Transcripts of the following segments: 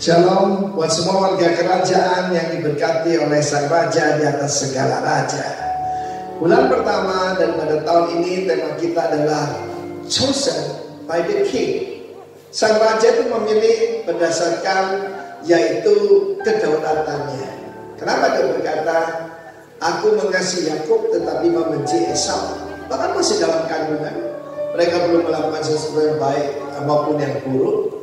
Shalom buat semua warga kerajaan yang diberkati oleh Sang Raja di atas segala raja. Bulan pertama daripada tahun ini tema kita adalah Chosen by the King. Sang Raja itu memilih berdasarkan yaitu kedaulatannya. Kenapa dia berkata, aku mengasihi Yakub tetapi membenci Esau. Bahkan masih dalam kandungan, mereka belum melakukan sesuatu yang baik apapun yang buruk.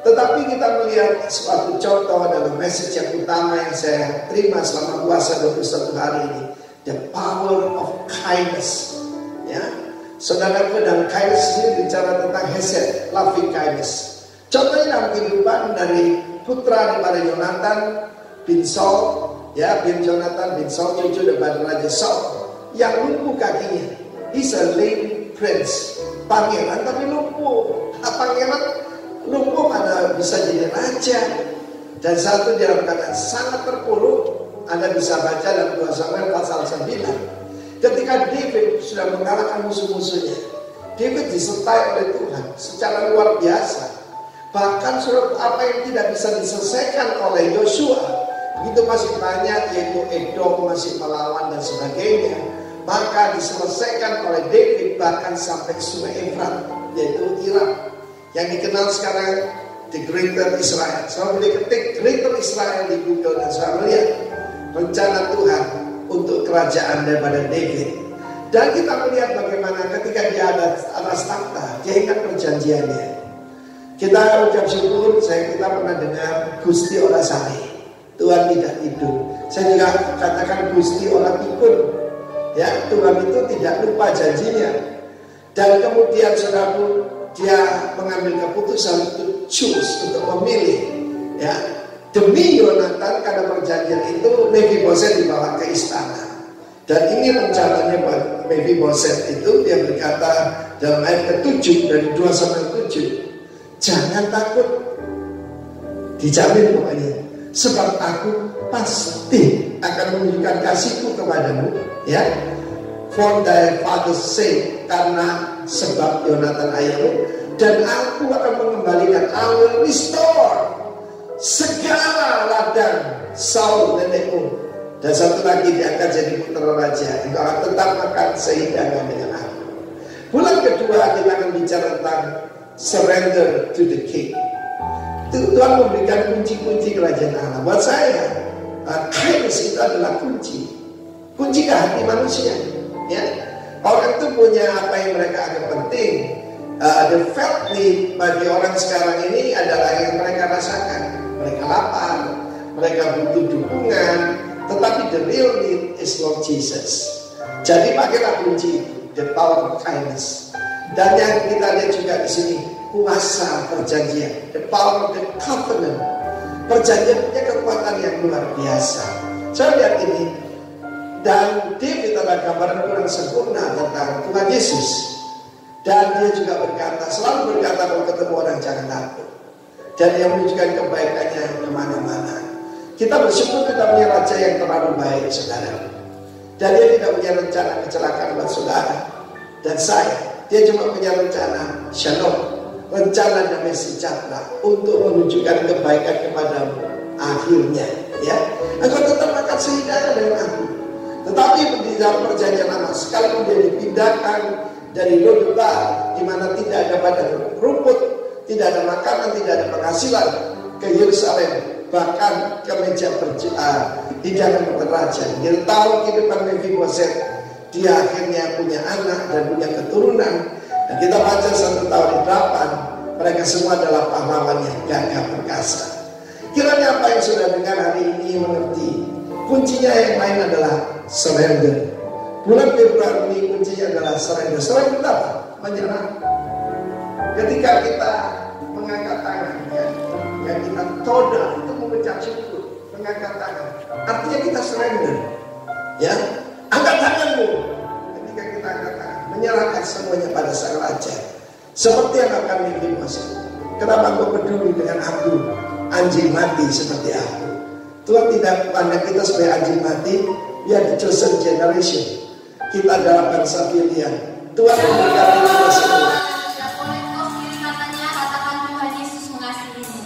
Tetapi kita melihat suatu contoh dalam message yang utama yang saya terima selama puasa 21 hari ini, the power of kindness. Ya, saudaraku, dan kindness ini bicara tentang hesed, loving kindness. Contohnya dalam kehidupan dari putra daripada Yonatan bin Saul, ya, bin Jonathan bin Saul, cucu daripada Raja Saul, yang lumpuh kakinya. He's a lame prince, pangeran tapi lumpuh. Pangeran lumpuh pada bisa jadi raja. Dan satu dalam keadaan sangat terpuruk. Anda bisa baca dalam 2 Samuel pasal 9. Ketika David sudah mengalahkan musuh-musuhnya, David disertai oleh Tuhan secara luar biasa. Bahkan surat apa yang tidak bisa diselesaikan oleh Yosua, begitu masih banyak, yaitu Edom masih melawan dan sebagainya, maka diselesaikan oleh David bahkan sampai sungai Efrat, yaitu Irak, yang dikenal sekarang the Greater Israel. Saya boleh ketik Greater Israel di Google dan saya melihat rencana Tuhan untuk kerajaan daripada David. Dan kita melihat bagaimana ketika dia ada atas takhta, dia ingat perjanjiannya. Kita ucap syukur, kita pernah dengar Gusti ora sare, Tuhan tidak tidur. Saya juga katakan Gusti ora pikun. Ya, Tuhan itu tidak lupa janjinya. Dan kemudian saudaraku, dia mengambil keputusan untuk choose, untuk memilih, ya, demi Yonatan. Karena perjanjian itu Mephiboset dibawa ke istana. Dan ini rencananya buat Mephiboset itu, dia berkata dalam ayat ke-7 dari 2 Samuel 7, jangan takut, dijamin pokoknya, sebab aku pasti akan menunjukkan kasihku kepadamu, ya, for thy father's sake, karena sebab Yonatan ayahmu, dan aku akan mengembalikan, I will restore segala ladang Saul nenekmu, dan satu lagi dia akan jadi putra raja, itu akan tetap makan sehidangan dengan aku. Bulan kedua kita akan bicara tentang surrender to the King. Tuhan memberikan kunci-kunci kerajaan Allah. Buat saya, kindness itu adalah kunci ke hati manusia. Ya, orang itu punya apa yang mereka anggap penting. The felt need bagi orang sekarang ini adalah yang mereka rasakan. Mereka lapar, mereka butuh dukungan, tetapi the real need is Lord Jesus. Jadi pakailah kunci itu, the power of kindness. Dan yang kita lihat juga di sini, kuasa perjanjian, the power of the covenant. Perjanjian punya kekuatan yang luar biasa. Saya lihat ini, dan David adalah gambaran kurang sempurna tentang Tuhan Yesus. Dan dia juga berkata, selalu berkata kalau ketemu orang jangan takut. Dan dia menunjukkan kebaikannya kemana-mana. Kita bersyukur kita punya raja yang terlalu baik, saudara. Dan dia tidak punya rencana kecelakaan buat saudara dan saya. Dia cuma punya rencana shalom, rencana damai sejahtera untuk menunjukkan kebaikan kepadamu. Akhirnya, ya, engkau tetap akan sehidangan dengan aku. Tetapi di dalam perjanjian lama, sekalipun dia dipindahkan dari Lodebar, di mana tidak ada padang rumput, tidak ada makanan, tidak ada penghasilan, ke Yerusalem, bahkan ke meja hidangan raja. Dia tahu kehidupan Mephiboset, dia akhirnya punya anak dan punya keturunan. Dan kita baca 1 tahun 8, mereka semua adalah pahlawan yang gagah perkasa. Kiranya apa yang sudah dengar hari ini mengerti, kuncinya yang lain adalah surrender. Bulan Februari ini kuncinya adalah surrender. Surrender apa? Menyerah. Ketika kita mengangkat tangan, ya, yang kita toda itu mengucap syukur, mengangkat tangan, artinya kita surrender. Ya, angkat tanganmu. Ketika kita angkat tangan, menyerahkan semuanya pada Sang Raja. Seperti yang akan Mephiboset. Kenapa kau peduli dengan aku, anjing mati seperti aku? Tuhan tidak pandang kita sebagai anjing mati. We are the chosen generation. Kita adalah bangsa pilihan. Tuhan memberkati kita semua. Tidak boleh kau kiri katanya, katakan Tuhan Yesus mengasihimu.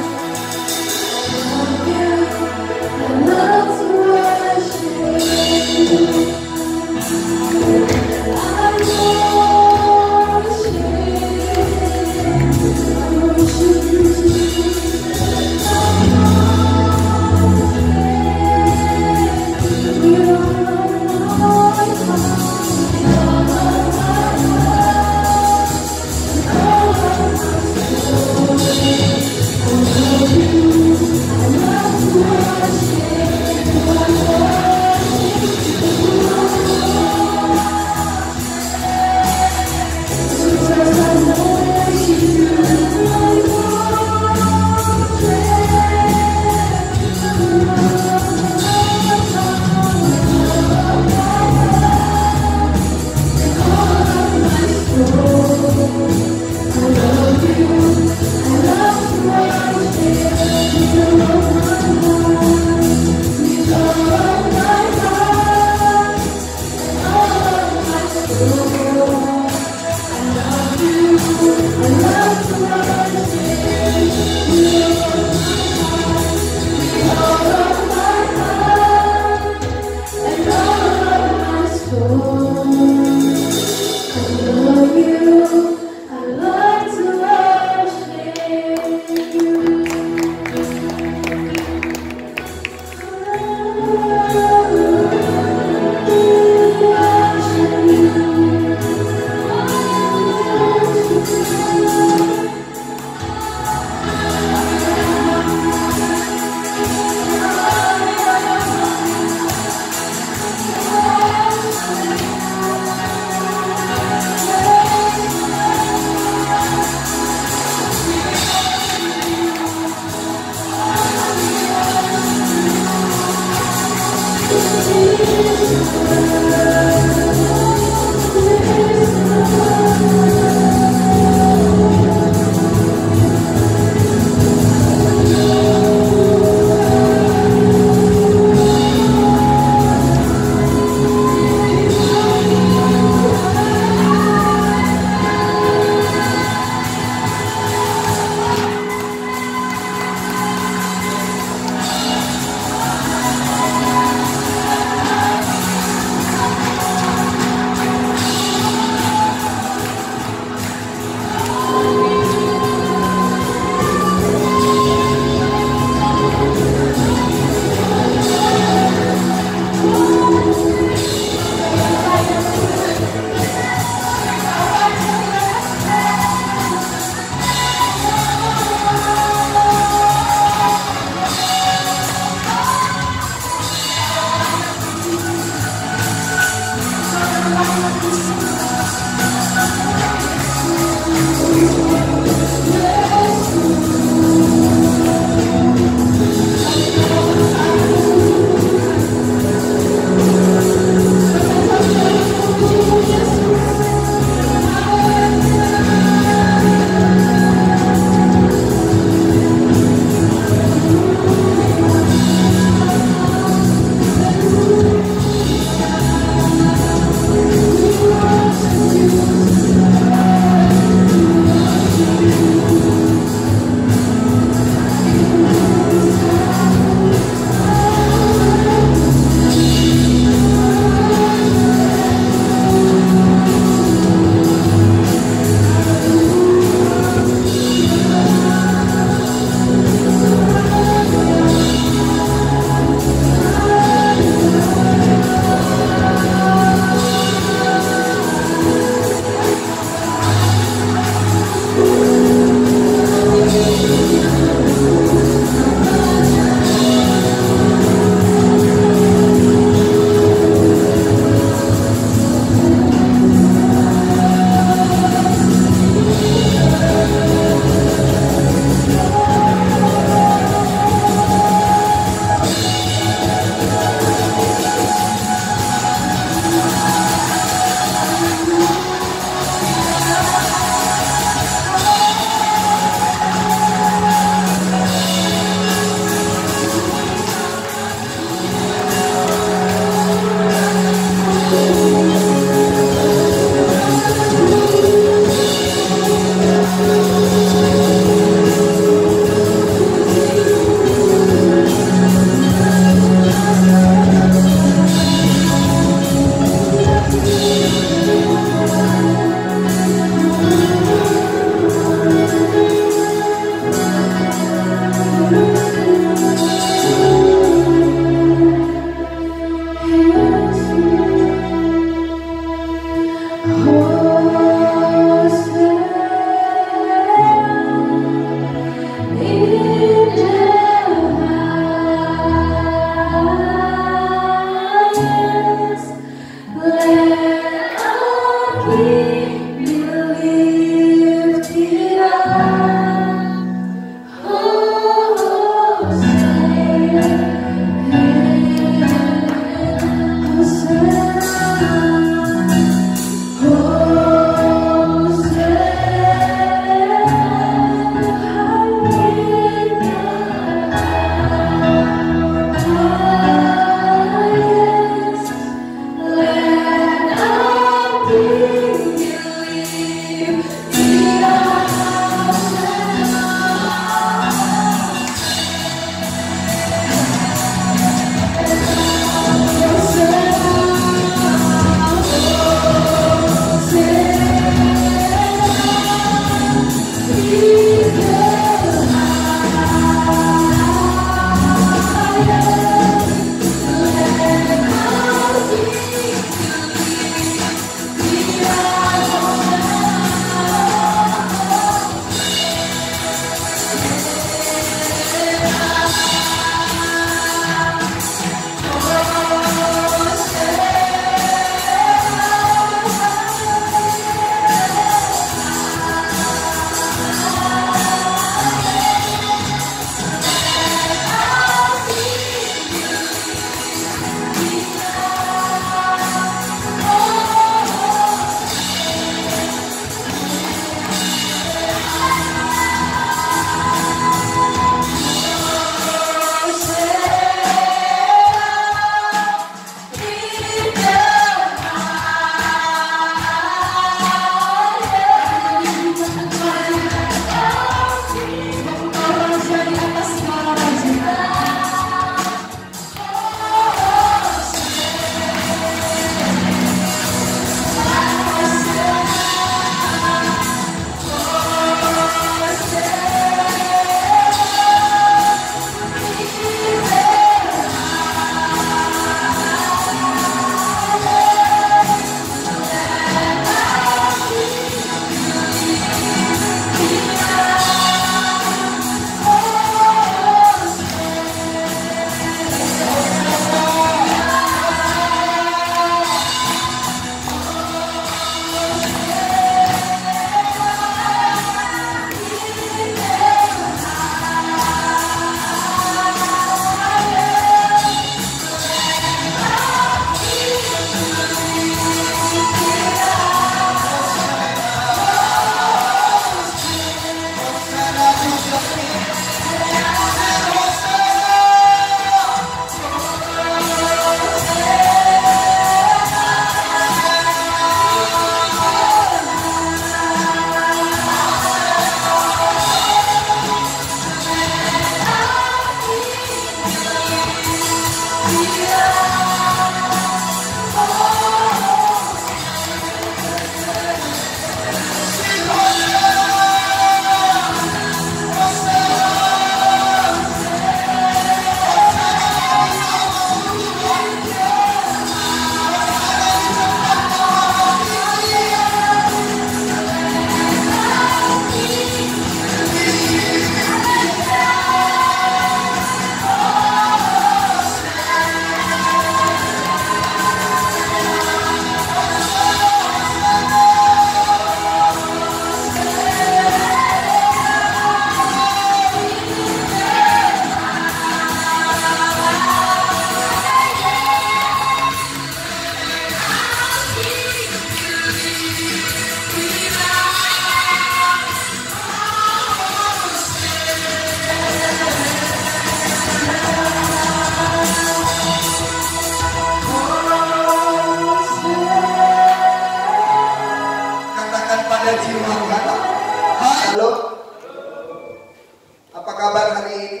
kabar hari ini?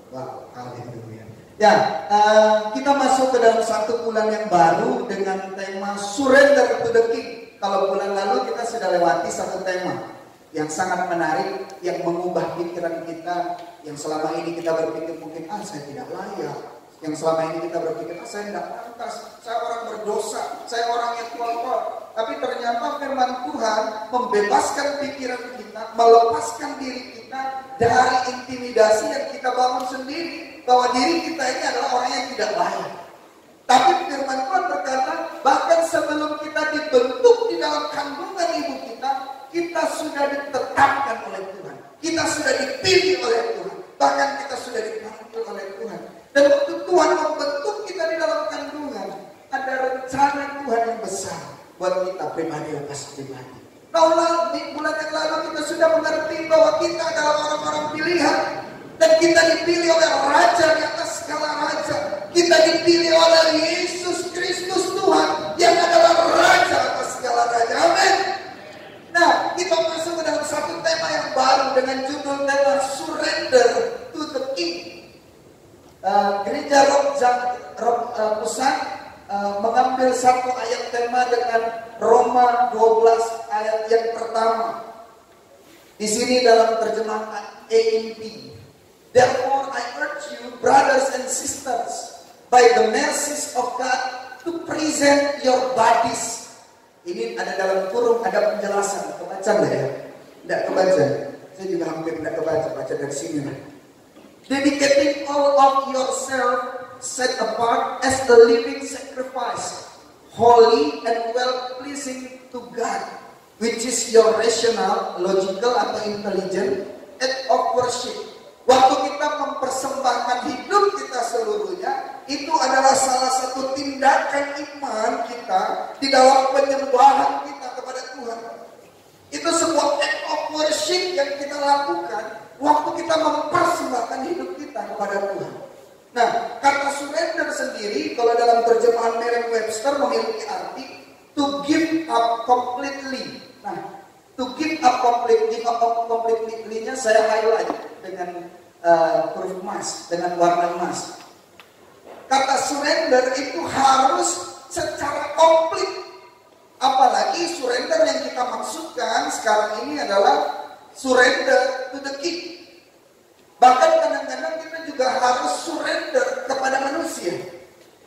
Wow, haleluya. Ya, kita masuk ke dalam satu bulan yang baru dengan tema Surrender to the King. Kalau bulan lalu kita sudah lewati satu tema yang sangat menarik, yang mengubah pikiran kita, yang selama ini kita berpikir mungkin, saya tidak layak. Yang selama ini kita berpikir, saya tidak pantas, saya orang berdosa, saya orang yang kotor. Tapi ternyata firman Tuhan membebaskan pikiran kita, melepaskan diri kita dari intimidasi yang kita bangun sendiri, bahwa diri kita ini adalah orang yang tidak layak. Tapi firman Tuhan berkata, bahkan sebelum kita dibentuk di dalam kandungan ibu kita, kita sudah ditetapkan oleh Tuhan. Kita sudah dipilih oleh Tuhan. Bahkan kita sudah dipanggil oleh Tuhan. Dan waktu Tuhan membentuk kita di dalam kandungan, ada rencana Tuhan yang besar buat kita pribadi lepas pribadi. Nah, di bulan yang lalu kita sudah mengerti bahwa kita adalah orang-orang pilihan. Dan kita dipilih oleh Raja di atas segala raja. Kita dipilih oleh Yesus Kristus Tuhan yang adalah Raja atas segala raja. Amin. Nah, kita masuk ke dalam satu tema yang baru dengan judul tema Surrender to the King. Gereja Rock Pusat mengambil satu ayat tema dengan Roma 12 ayat yang pertama. Di sini dalam terjemahan AMP. Therefore I urge you, brothers and sisters, by the mercies of God, to present your bodies. Ini ada dalam kurung, ada penjelasan. Kebaca nggak ya? Tidak kebaca. Saya juga hampir tidak kebaca. Baca dari sini lah. Dedicating all of yourself set apart as a living sacrifice, holy and well-pleasing to God, which is your rational, logical atau intelligent act of worship. Waktu kita mempersembahkan hidup kita seluruhnya, itu adalah salah satu tindakan iman kita di dalam penyembahan kita kepada Tuhan. Itu sebuah act of worship yang kita lakukan waktu kita mempersembahkan hidup kita kepada Tuhan. Nah, kata surrender sendiri, kalau dalam terjemahan Merriam-Webster memiliki arti to give up completely. Nah, to give up completely-nya saya highlight dengan huruf emas, dengan warna emas. Kata surrender itu harus secara komplit. Apalagi surrender yang kita maksudkan sekarang ini adalah surrender to the King. Bahkan kadang-kadang kita juga harus surrender kepada manusia.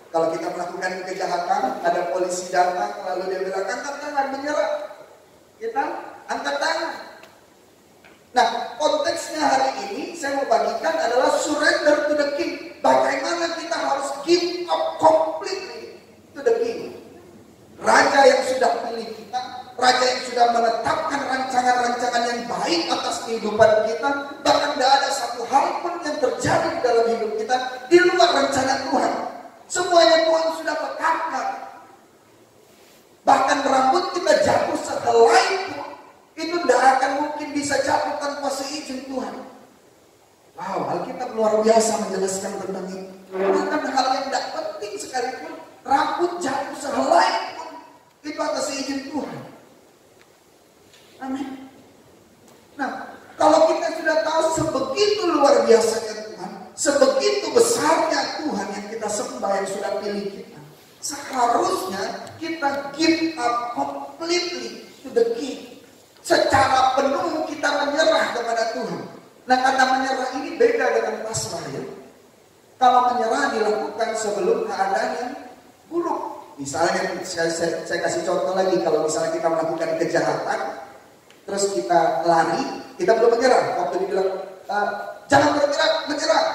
Kalau kita melakukan kejahatan, ada polisi datang, lalu dia bilang, angkat tangan, menyerah. Kita angkat tangan. Nah, konteksnya hari ini saya mau bagikan adalah surrender to the King. Bagaimana kita harus give up completely to the King. Raja yang sudah pilih kita, Raja yang sudah menetapkan rancangan-rancangan yang baik atas kehidupan kita. Bahkan tidak ada satu hal pun yang terjadi di dalam hidup kita di luar rencana Tuhan. Semuanya Tuhan sudah tetapkan. Bahkan rambut kita jatuh sehelai pun, itu tidak akan mungkin bisa jatuh tanpa seizin Tuhan. Wow, Alkitab luar biasa menjelaskan tentang itu. Bahkan hal yang tidak penting sekalipun, rambut jatuh sehelai pun, itu atas izin Tuhan. Amin. Nah, kalau kita sudah tahu sebegitu luar biasanya Tuhan, sebegitu besarnya Tuhan yang kita sembah, yang sudah pilih kita, seharusnya kita give up completely to the King. Secara penuh kita menyerah kepada Tuhan. Nah, kata menyerah ini beda dengan pasrah ya. Kalau menyerah dilakukan sebelum keadaan yang buruk. Misalnya saya kasih contoh lagi, kalau misalnya kita melakukan kejahatan, terus kita lari, kita belum menyerah. Waktu dibilang jangan bergerak, menyerah,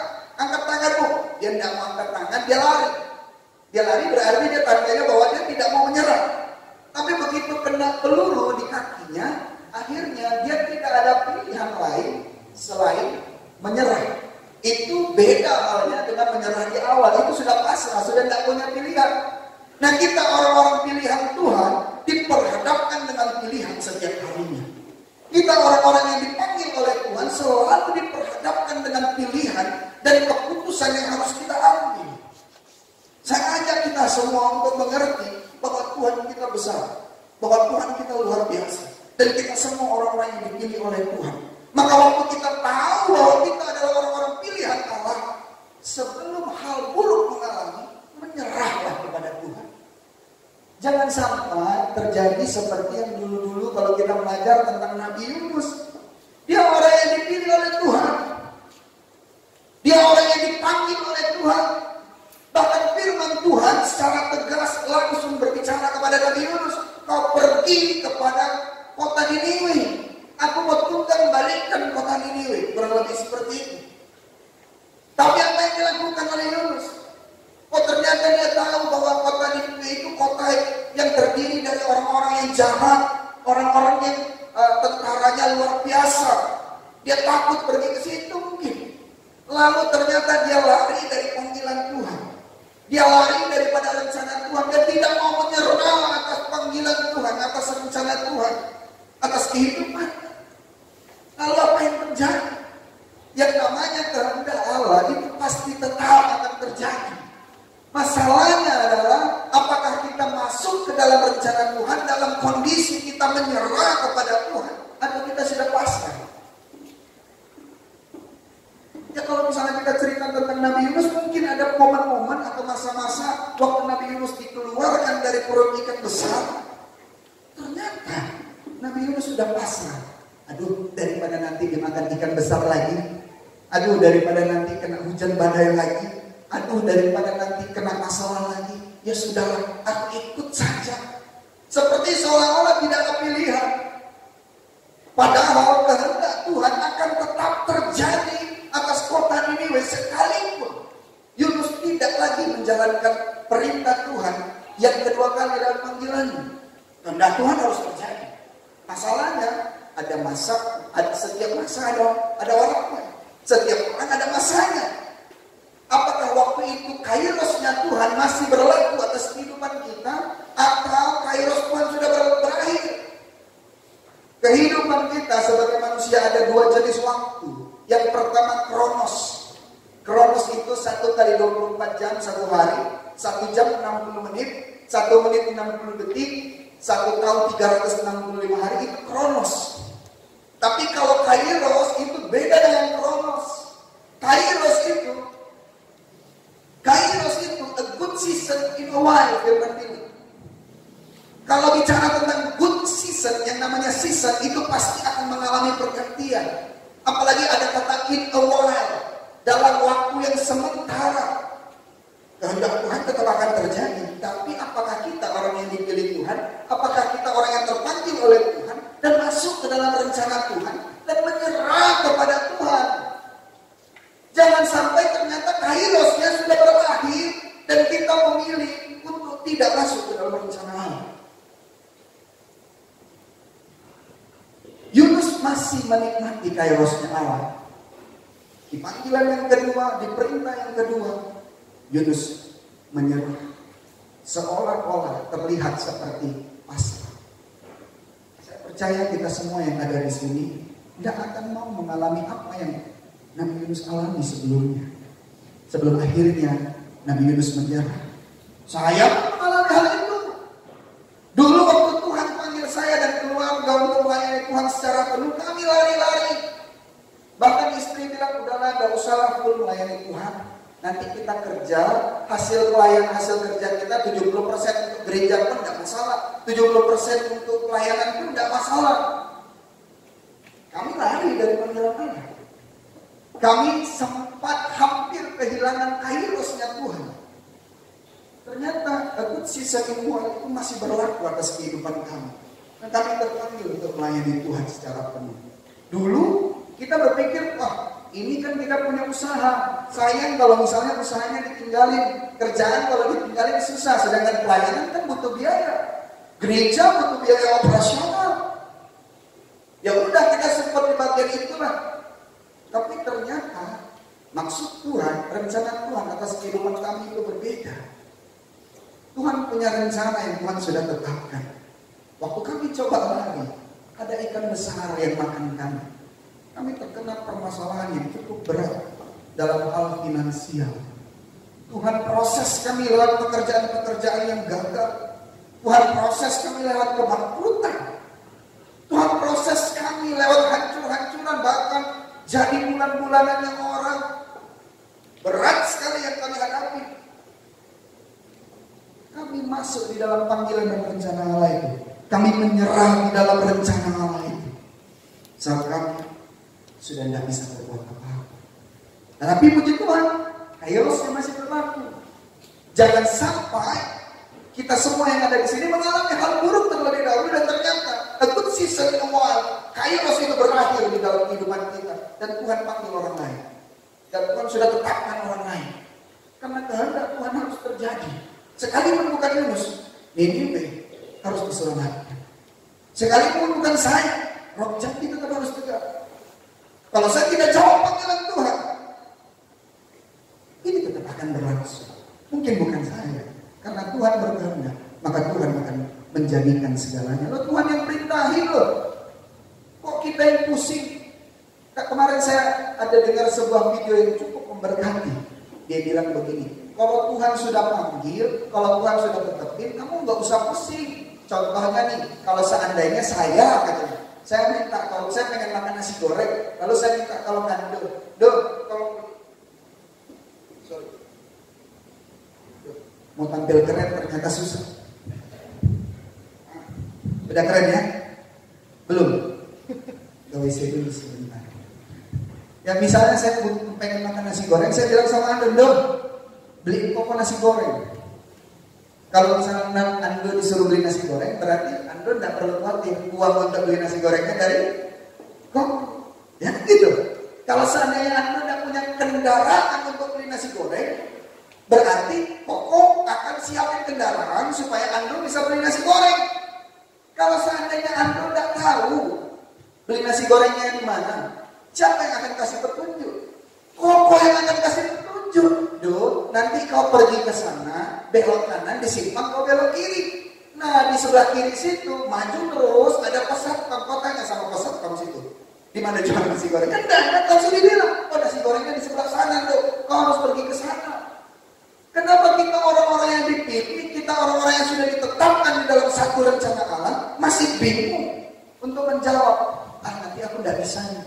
angkat tanganmu, dia tidak mau angkat tangan, dia lari. Dia lari berarti dia tandanya bahwa dia tidak mau menyerah. Tapi begitu kena peluru di kakinya, akhirnya dia tidak ada pilihan lain selain menyerah. Itu beda halnya dengan menyerah di awal. Itu sudah pasrah, sudah tidak punya pilihan. Nah, kita orang-orang pilihan Tuhan diperhadapkan dengan pilihan setiap harinya. Kita orang-orang yang dipanggil oleh Tuhan selalu diperhadapkan dengan pilihan dan keputusan yang harus kita ambil. Saya ajak kita semua untuk mengerti bahwa Tuhan kita besar, bahwa Tuhan kita luar biasa, dan kita semua orang-orang yang dipilih oleh Tuhan. Maka waktu kita terjadi seperti yang dulu-dulu kalau kita belajar tentang Nabi Yunus. Dia orang yang dipilih oleh Tuhan. Dia orang yang dipanggil oleh Tuhan. Bahkan firman Tuhan secara tegas langsung berbicara kepada Nabi Yunus. Kau pergi kepada kota Niniwe. Aku mau tunggang balikkan kota Niniwe. Kurang lebih seperti itu. Tapi apa yang dilakukan oleh Yunus? Oh, ternyata dia tahu bahwa kota Niniwe itu kota yang terdiri dari orang-orang yang jahat. Orang-orang yang tentaranya luar biasa. Dia takut pergi ke situ mungkin. Lalu ternyata dia lari dari panggilan Tuhan. Dia lari daripada rencana Tuhan. Dia tidak mau menyerah atas panggilan Tuhan, atas rencana Tuhan, atas kehidupan. Lalu apa yang terjadi? Yang namanya kehendak Allah itu pasti tetap akan terjadi. Masalahnya adalah apakah kita masuk ke dalam rencana Tuhan dalam kondisi kita menyerah kepada Tuhan, atau kita sudah pasrah. Ya kalau misalnya kita cerita tentang Nabi Yunus, mungkin ada momen-momen atau masa-masa waktu Nabi Yunus dikeluarkan dari perut ikan besar. Ternyata Nabi Yunus sudah pasrah. Aduh, daripada nanti dimakan ikan besar lagi. Aduh, daripada nanti kena hujan badai lagi. Aduh, daripada nanti kena masalah lagi. Ya sudahlah, aku ikut saja. Seperti seolah-olah tidak ada pilihan. Padahal kehendak Tuhan akan tetap terjadi atas kota Niniwe sekalipun Yunus tidak lagi menjalankan perintah Tuhan yang kedua kali dalam panggilannya. Kehendak Tuhan harus terjadi. Masalahnya ada masa, setiap masa ada orangnya. Setiap orang ada masanya. Apakah waktu itu kairosnya Tuhan masih berlaku atas kehidupan kita, atau kairos Tuhan sudah berakhir? Kehidupan kita sebagai manusia ada dua jenis waktu. Yang pertama kronos. Kronos itu 1 kali 24 jam 1 hari, 1 jam 60 menit, 1 menit 60 detik, 1 tahun 365 hari, itu kronos. Tapi kalau kairos itu beda dengan kronos. Kairos itu a good season in a while, firman Tuhan. Kalau bicara tentang good season, yang namanya season itu pasti akan mengalami pergantian. Apalagi ada kata in a while, dalam waktu yang sementara. Kehendak Tuhan tetap akan terjadi. Tapi apakah kita orang yang dipilih Tuhan? Apakah kita orang yang terpanggil oleh Tuhan dan masuk ke dalam rencana Tuhan dan menyerah kepada Tuhan? Jangan sampai ternyata kairosnya sudah berakhir dan kita memilih untuk tidak masuk ke dalam rencana Allah. Yunus masih menikmati kairosnya Allah. Di panggilan yang kedua, di perintah yang kedua, Yunus menyerah. Seolah-olah terlihat seperti pasrah. Saya percaya kita semua yang ada di sini tidak akan mau mengalami apa yang Nabi Yunus alami sebelumnya. Sebelum akhirnya Nabi Yunus menyerah. Saya mengalami hal itu. Dulu waktu Tuhan panggil saya dan keluarga untuk melayani Tuhan secara penuh, kami lari-lari. Bahkan istri bilang, udahlah gak usah full melayani Tuhan. Nanti kita kerja, hasil kerja kita 70% untuk gereja pun gak masalah. 70% untuk pelayanan pun gak masalah. Kami lari dari panggilan Allah. Kami sempat hampir kehilangan kairosnya Tuhan. Ternyata good season itu masih berlaku atas kehidupan kami. Dan kami terpanggil untuk melayani Tuhan secara penuh. Dulu kita berpikir, wah ini kan kita punya usaha. Sayang kalau misalnya usahanya ditinggalin. Kerjaan kalau ditinggalin susah. Sedangkan pelayanan kan butuh biaya. Gereja butuh biaya operasional. Ya udah kita sempat di bagian itulah. Tapi ternyata maksud Tuhan, rencana Tuhan atas kehidupan kami itu berbeda. Tuhan punya rencana yang Tuhan sudah tetapkan. Waktu kami coba lari, ada ikan besar yang makan kami. Kami terkena permasalahan yang cukup berat dalam hal finansial. Tuhan proses kami lewat pekerjaan-pekerjaan yang gagal. Tuhan proses kami lewat kebangkrutan. Tuhan proses kami lewat hancur-hancuran, bahkan jadi bulan-bulanan yang orang. Berat sekali yang kami hadapi. Kami masuk di dalam panggilan dan rencana Allah itu. kami menyerah di dalam rencana Allah itu, saat kami sudah tidak bisa berbuat apa-apa. Tapi puji Tuhan, kairosnya masih berlaku. Jangan sampai kita semua yang ada di sini mengalami hal buruk terlebih dahulu dan ternyata a good season in a while, kairos itu berakhir di dalam kehidupan kita dan Tuhan panggil orang lain. Dan Tuhan sudah tetapkan orang lain. Karena kehendak Tuhan harus terjadi. Sekalipun bukan Yunus, Niniwe harus diselamatkan. Sekalipun bukan saya, Roh Jati tetap harus tegak. Kalau saya tidak jawab panggilan Tuhan, ini tetap akan berlangsung. Mungkin bukan saya, karena Tuhan berkehendak, maka Tuhan akan menjadikan segalanya. Loh, Tuhan yang perintahin loh. Kok kita yang pusing? Kemarin saya ada dengar sebuah video yang cukup memberkati. Dia bilang begini, kalau Tuhan sudah panggil, kalau Tuhan sudah tetapin, kamu nggak usah pusing. Contohnya nih, kalau seandainya saya katanya, saya minta, kalau saya pengen makan nasi goreng, lalu saya minta kalau tolong, sorry, mau tampil keren ternyata susah. Udah keren ya? Belum? Gak WC dulu sebentar. Ya misalnya saya pengen makan nasi goreng, saya bilang sama Ando, beliin koko nasi goreng. Kalau misalnya Ando disuruh beli nasi goreng, berarti Ando tidak perlu khawatir uang untuk beli nasi gorengnya dari kok. Ya gitu. Kalau seandainya Ando tidak punya kendaraan untuk beli nasi goreng, berarti koko akan siapin kendaraan supaya Ando bisa beli nasi goreng. Kalau seandainya Ando tidak tahu beli nasi gorengnya di mana, siapa yang akan kasih petunjuk? Koko yang akan kasih petunjuk. Nanti kau pergi ke sana, belok kanan, di simpang kau belok kiri. Nah, di sebelah kiri situ, maju terus, ada pesatpam. Kau tanya sama pesatpam situ, di mana jual nasi goreng? Kan kau sudah bilang, oh nasi gorengnya di sebelah sana tuh. Kau harus pergi ke sana. Kenapa kita orang-orang yang dipilih, kita orang-orang yang sudah ditetapkan di dalam satu rencana Allah, masih bingung untuk menjawab? Nanti aku tidak bisa nih.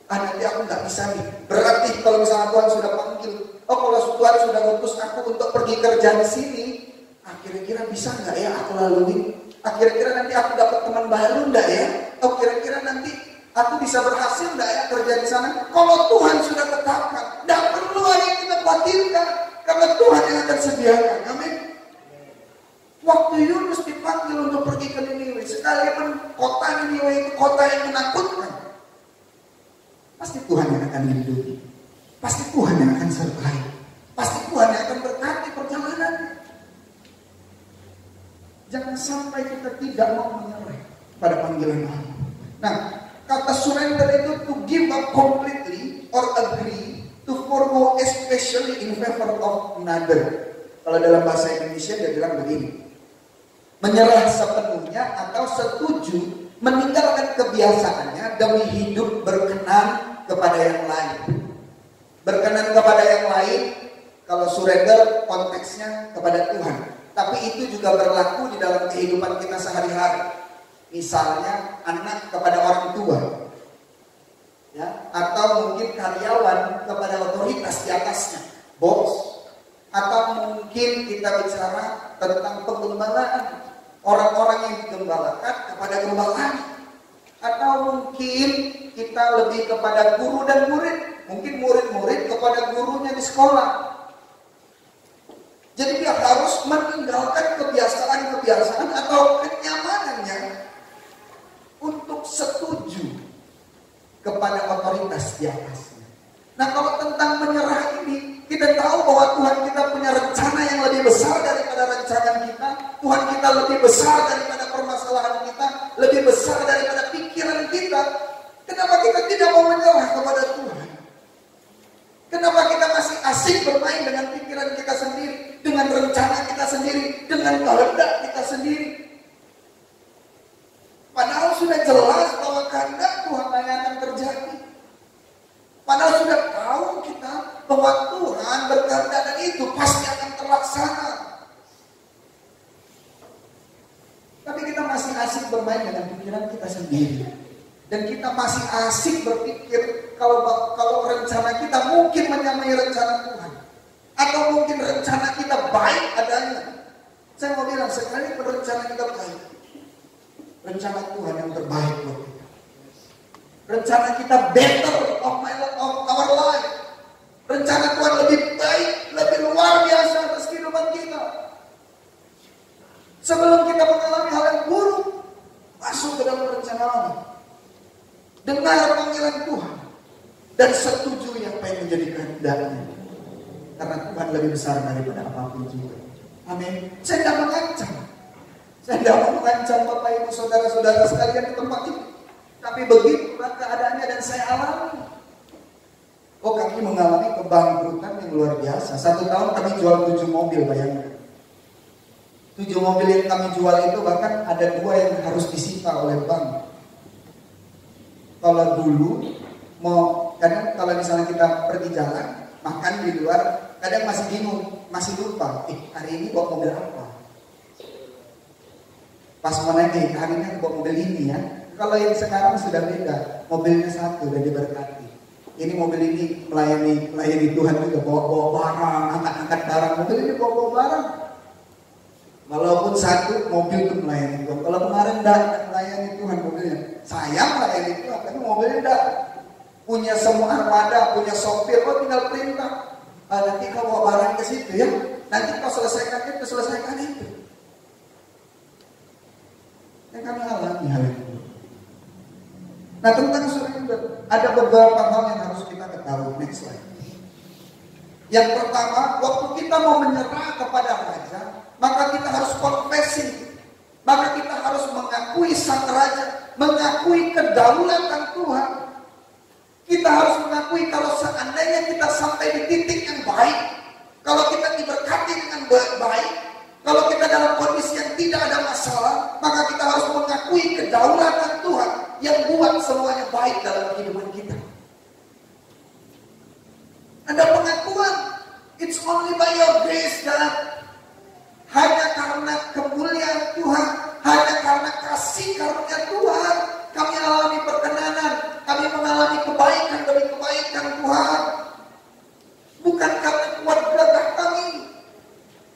Nanti aku nggak bisa nih. Berarti kalau misalnya Tuhan sudah panggil, kalau Tuhan sudah ngutus aku untuk pergi kerja di sini, kira-kira bisa nggak ya aku lalui? Kira-kira nanti aku dapat teman baru nggak ya? Kira-kira nanti aku bisa berhasil nggak ya kerja di sana? Kalau Tuhan sudah tetapkan, nggak perlu ada yang kita khawatirkan, karena Tuhan yang akan sediakan. Amin. Waktu Yunus dipanggil untuk pergi ke Niniwe, sekalipun kota Niniwe itu kota yang menakutkan, pasti Tuhan yang akan lindungi, pasti Tuhan yang akan sertai, pasti Tuhan yang akan berkati perjalanan. Jangan sampai kita tidak mau menyerah pada panggilan Allah. Nah, kata surrender itu to give up completely or agree to forgo especially in favor of another. Kalau dalam bahasa Indonesia dia bilang begini, menyerah sepenuhnya atau setuju meninggalkan kebiasaannya demi hidup berkenan kepada yang lain. Berkenan kepada yang lain, kalau surrender konteksnya kepada Tuhan. Tapi itu juga berlaku di dalam kehidupan kita sehari-hari. Misalnya anak kepada orang tua, ya, atau mungkin karyawan kepada otoritas di atasnya, bos. Atau mungkin kita bicara tentang penggembalaan, orang-orang yang digembalakan kepada gembalaan. Atau mungkin kita lebih kepada guru dan murid, mungkin murid-murid kepada gurunya di sekolah. Jadi dia harus meninggalkan kebiasaan-kebiasaan atau kenyamanannya untuk setuju kepada otoritas di atasnya. Nah, kalau tentang menyerah ini, kita tahu bahwa Tuhan kita punya rencana yang lebih besar daripada rencana kita. Tuhan kita lebih besar daripada permasalahan kita, lebih besar daripada pikiran kita. Kenapa kita tidak mau menyerah kepada Tuhan? Kenapa kita masih asik bermain dengan pikiran kita sendiri, dengan rencana kita sendiri, dengan kehendak kita sendiri? Padahal sudah jelas bahwa kehendak Tuhan yang akan terjadi. Padahal sudah tahu kita bahwa Tuhan berkehendak dan itu pasti akan terlaksana. Tapi kita masih asik bermain dengan pikiran kita sendiri. Dan kita masih asik berpikir kalau rencana kita mungkin menyamai rencana Tuhan. Atau mungkin rencana kita baik adanya. Saya mau bilang, sekali rencana kita baik, rencana Tuhan yang terbaik buat kita. Rencana kita better of our life. Rencana Tuhan lebih baik, lebih luar biasa atas kehidupan kita. Sebelum kita mengalami hal yang buruk, masuk ke dalam rencana Allah. Dengar panggilan Tuhan dan setujui apa yang menjadi kehendaknya. Karena Tuhan lebih besar daripada apapun juga. Amin. Saya tidak mengancam. Saya tidak mau mengancam Bapak Ibu Saudara-saudara sekalian di tempat ini. Tapi begitulah keadaannya dan saya alami. Oh, kami mengalami kebangkrutan yang luar biasa. 1 tahun kami jual 7 mobil, bayangkan. 7 mobil yang kami jual itu bahkan ada 2 yang harus disita oleh bank. Kalau dulu kadang kalau misalnya kita pergi jalan, makan di luar, kadang masih bingung, masih lupa. Hari ini bawa mobil apa? Pas mau naik, hari ini bawa mobil ini ya. Kalau yang sekarang sudah beda, mobilnya satu dan diberkati. Ini mobil ini melayani Tuhan juga, bawa barang, angkat barang. Mobil ini bawa barang. Walaupun satu mobil itu melayani Tuhan. Kalau kemarin tidak melayani Tuhan mobilnya, saya melayani Tuhan, tapi mobilnya tidak. Punya semua armada, punya sopir, tinggal perintah. Nanti kau bawa barang ke situ ya. Nanti kau selesaikan itu. Yang kami alami hal itu. Nah, tentang surrender, ada beberapa hal yang harus kita ketahui. Next slide. Yang pertama, waktu kita mau menyerah kepada raja, maka kita harus konfesi. Maka kita harus mengakui sang raja, mengakui kedaulatan Tuhan. Kita harus mengakui kalau seandainya kita sampai di titik yang baik, kalau kita diberkati dengan baik, kalau kita dalam kondisi yang tidak ada masalah, maka kita harus mengakui kedaulatan Tuhan yang buat semuanya baik dalam kehidupan kita. Ada pengakuan, it's only by your grace, God. Hanya karena kemuliaan Tuhan, hanya karena kasih karunia Tuhan, kami alami perkenanan, kami mengalami kebaikan demi kebaikan Tuhan. Bukan karena kuat gagah kami.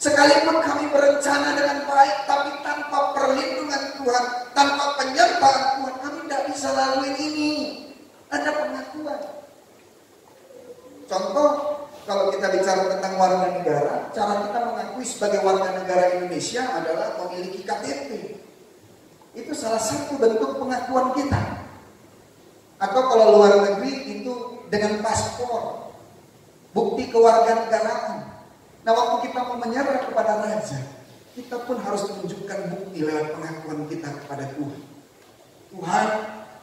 Sekalipun kami berencana dengan baik, tapi tanpa perlindungan Tuhan, tanpa penyertaan Tuhan, kami tidak bisa lalui ini. Ada pengakuan. Contoh, kalau kita bicara tentang warga negara, cara kita mengakui sebagai warga negara Indonesia adalah memiliki KTP. Itu salah satu bentuk pengakuan kita. Atau kalau luar negeri itu dengan paspor, bukti kewarganegaraan. Nah, waktu kita mau menyerah kepada raja, kita pun harus menunjukkan bukti lewat pengakuan kita kepada Tuhan. Tuhan,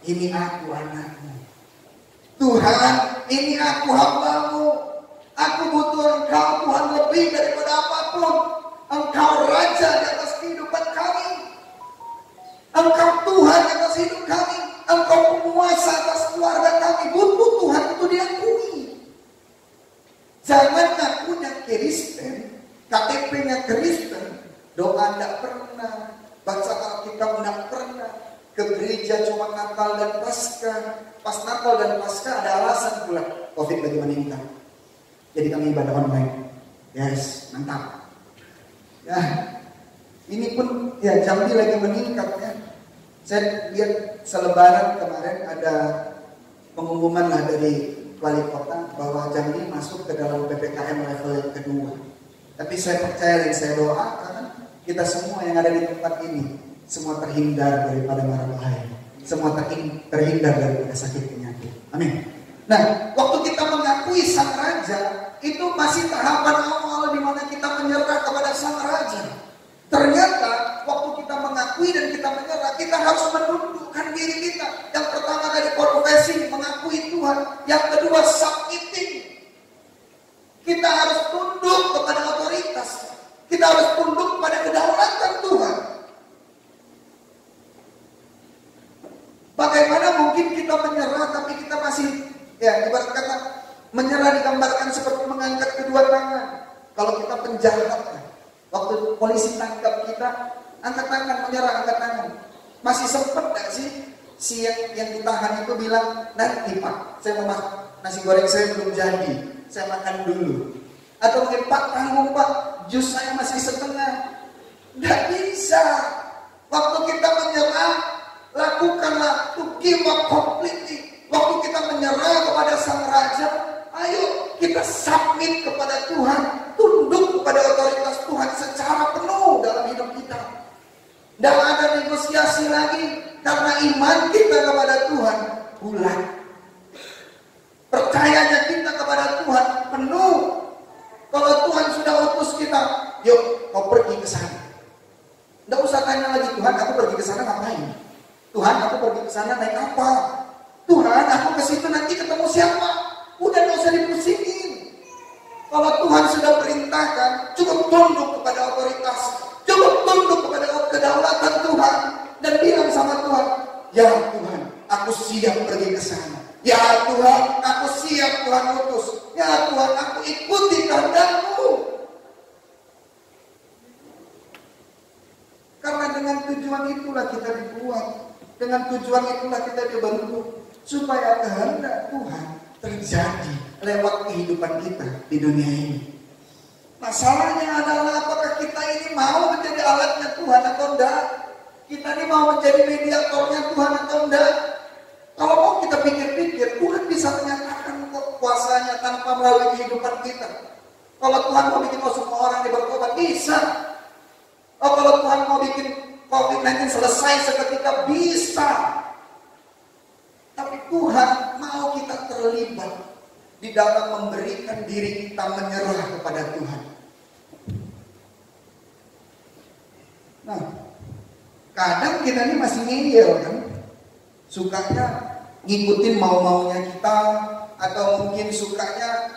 ini aku anakmu. Tuhan, ini aku hambamu. Aku butuh Engkau Tuhan lebih daripada apapun. Engkau Raja di atas kehidupan kami. Engkau Tuhan di atas hidup kami. Engkau penguasa atas keluarga kami. Butuh Tuhan itu diakui. Jangan ngakunya Kristen, KTP-nya Kristen, doa tidak pernah, baca Alkitab tidak pernah, ke gereja cuma Natal dan Paskah. Pas Natal dan Paskah ada alasan pula, COVID lagi meningkat. Jadi kami ibadah online. Yes, mantap. Ya, ini pun ya Jambi lagi meningkat ya. Saya lihat selebaran kemarin ada pengumuman lah dari wali kota bahwa Jambi masuk ke dalam PPKM level yang kedua. Tapi saya percaya dan saya doakan kita semua yang ada di tempat ini semua terhindar daripada mara bahaya, semua terhindar daripada sakit penyakit. Amin. Nah, waktu kita mengakui sang raja, itu masih tahapan awal di mana kita menyerah kepada sang raja. Ternyata waktu kita mengakui dan kita menyerah, kita harus menundukkan diri kita. Yang pertama dari konfesi, mengakui Tuhan. Yang kedua, submitting. Kita harus tunduk kepada otoritas. Kita harus tunduk pada kedaulatan Tuhan. Bagaimana mungkin kita menyerah tapi kita masih, ya ibarat kata, menyerah digambarkan seperti mengangkat kedua tangan. Kalau kita penjahat, waktu polisi tangkap kita, angkat tangan, menyerah, angkat tangan. Masih sempat gak sih si yang ditahan itu bilang, nanti Pak, saya mau makan nasi goreng saya belum jadi, saya makan dulu. Atau mungkin Pak, tanggung Pak, jus saya masih setengah. Gak bisa. Waktu kita menyerah, Lakukanlah to give up completely. Waktu kita menyerah kepada Sang Raja, ayo kita submit kepada Tuhan, tunduk kepada otoritas Tuhan secara penuh dalam hidup kita. Tidak ada negosiasi lagi, karena iman kita kepada Tuhan bulat. Percayanya kita kepada Tuhan penuh. Kalau Tuhan sudah utus kita, yuk kau pergi ke sana. Tidak usah tanya lagi, Tuhan aku pergi ke sana ngapain? Tuhan aku pergi ke sana naik apa? Tuhan aku ke situ nanti ketemu siapa? Udah gak usah dipusingin. Kalau Tuhan sudah perintahkan, cukup tunduk kepada otoritas, cukup tunduk kepada kedaulatan Tuhan, dan bilang sama Tuhan, ya Tuhan, aku siap pergi ke sana. Ya Tuhan, aku siap Tuhan utus. Ya Tuhan, aku ikuti kehendak-Mu. Karena dengan tujuan itulah kita dibuat, dengan tujuan itulah kita dibentuk, supaya kehendak Tuhan terjadi lewat kehidupan kita di dunia ini. Masalahnya adalah apakah kita ini mau menjadi alatnya Tuhan atau enggak? Kita ini mau menjadi mediatornya Tuhan atau enggak? Kalau mau kita pikir-pikir, Tuhan bisa menyatakan kuasanya tanpa melalui kehidupan kita. Kalau Tuhan mau bikin semua orang bertobat, bisa. Oh, kalau Tuhan mau bikin COVID-19 selesai seketika, bisa. Tapi Tuhan mau kita terlibat di dalam memberikan diri kita menyerah kepada Tuhan. Nah, kadang kita ini masih ngeyel kan, sukanya ngikutin mau-maunya kita, atau mungkin sukanya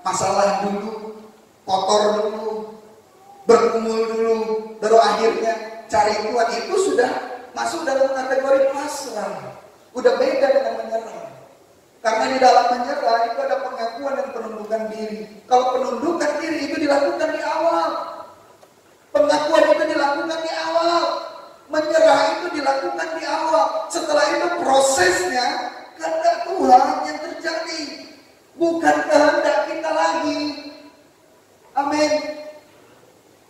masalah dulu, kotor dulu, berkumul dulu, baru akhirnya cari Tuhan. Itu sudah masuk dalam kategori pasrah, udah beda dengan menyerah. Karena di dalam menyerah itu ada pengakuan dan penundukan diri. Kalau penundukan diri itu dilakukan di awal, pengakuan itu dilakukan di awal, menyerah itu dilakukan di awal. Setelah itu prosesnya kehendak Tuhan yang terjadi, bukan kehendak kita lagi. Amin.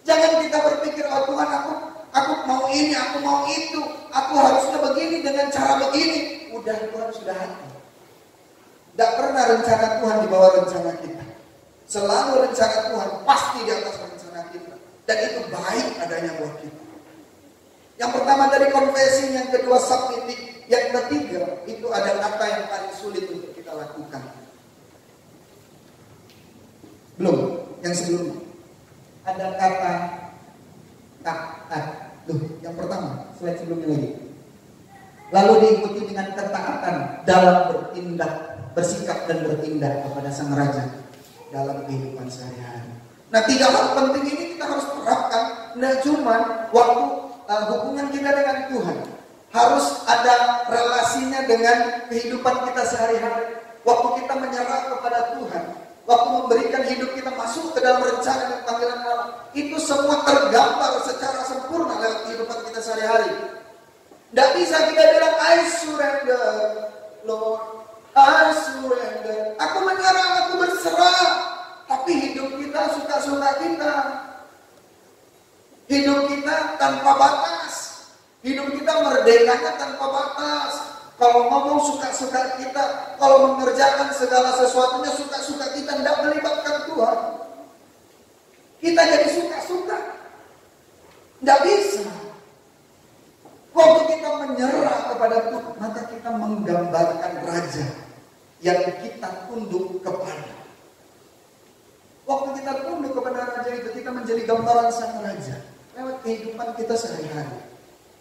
Jangan kita berpikir, oh Tuhan aku mau ini, aku mau itu, aku harusnya begini dengan cara begini. Udah, Tuhan sudah hati. Tidak pernah rencana Tuhan di bawah rencana kita. Selalu rencana Tuhan pasti di atas rencana kita. Dan itu baik adanya buat kita. Yang pertama dari konfesi, yang kedua submitting, yang ketiga itu ada kata yang paling sulit untuk kita lakukan. Belum, yang sebelumnya. Ada kata taat. Yang pertama, slide sebelumnya lagi. Lalu diikuti dengan ketaatan dalam bertindak, bersikap dan bertindak kepada Sang Raja dalam kehidupan sehari-hari. Nah, 3 hal penting ini kita harus terapkan. Nah, cuma waktu hubungan kita dengan Tuhan harus ada relasinya dengan kehidupan kita sehari-hari. Waktu kita menyerah kepada Tuhan, waktu memberikan hidup kita masuk ke dalam rencana dan panggilan Allah, itu semua tergambar secara sempurna lewat kehidupan kita sehari-hari. Tidak bisa kita bilang I surrender, Lord, I surrender. Aku menyerah, aku berserah. Tapi hidup kita suka-suka kita. Hidup kita tanpa batas. Hidup kita merdekanya tanpa batas. Kalau ngomong suka-suka kita, kalau mengerjakan segala sesuatunya suka-suka kita, tidak melibatkan Tuhan. Kita jadi suka-suka. Tidak bisa. Waktu kita menyerah kepada Tuhan, maka kita menggambarkan Raja yang kita tunduk kepada. Waktu kita tunduk kepada Raja itu, kita menjadi gambaran Sang Raja lewat kehidupan kita sehari-hari.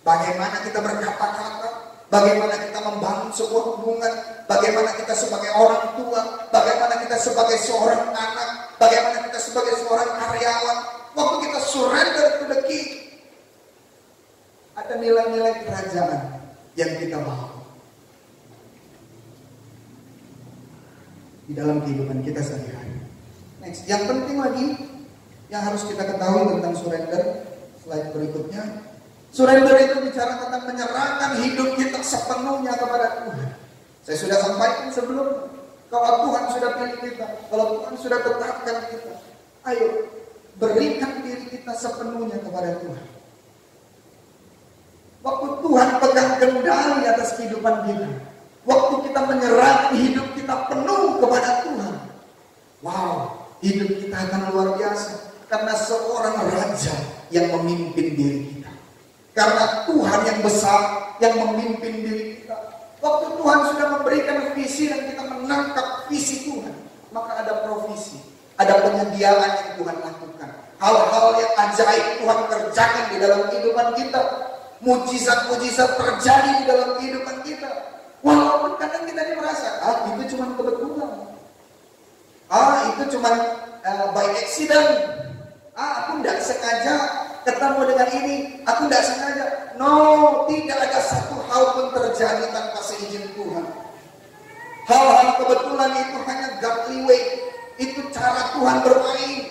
Bagaimana kita berkata-kata, bagaimana kita membangun sebuah hubungan, bagaimana kita sebagai orang tua, bagaimana kita sebagai seorang anak, bagaimana kita sebagai seorang karyawan. Waktu kita surrender to the King, ada nilai-nilai kerajaan yang kita bawa di dalam kehidupan kita sehari-hari. Next, yang penting lagi yang harus kita ketahui tentang surrender, slide berikutnya. Surrender itu bicara tentang menyerahkan hidup kita sepenuhnya kepada Tuhan. Saya sudah sampaikan sebelum, kalau Tuhan sudah pilih kita, kalau Tuhan sudah tetapkan kita, ayo berikan diri kita sepenuhnya kepada Tuhan. Waktu Tuhan pegang kendali atas kehidupan kita. Waktu kita menyerahkan hidup kita penuh kepada Tuhan. Wow, hidup kita akan luar biasa. Karena seorang raja yang memimpin diri kita. Karena Tuhan yang besar yang memimpin diri kita. Waktu Tuhan sudah memberikan visi dan kita menangkap visi Tuhan, maka ada provisi, ada penyediaan yang Tuhan lakukan. Hal-hal yang ajaib Tuhan kerjakan di dalam kehidupan kita. Mujizat-mujizat terjadi di dalam kehidupan kita. Walaupun kadang kita ini merasa, itu cuma kebetulan. Itu cuma by accident. Aku tidak sengaja ketemu dengan ini. Aku tidak sengaja. No, tidak ada satu hal pun terjadi tanpa seizin Tuhan. Hal-hal kebetulan itu hanya godly way. Itu cara Tuhan bermain.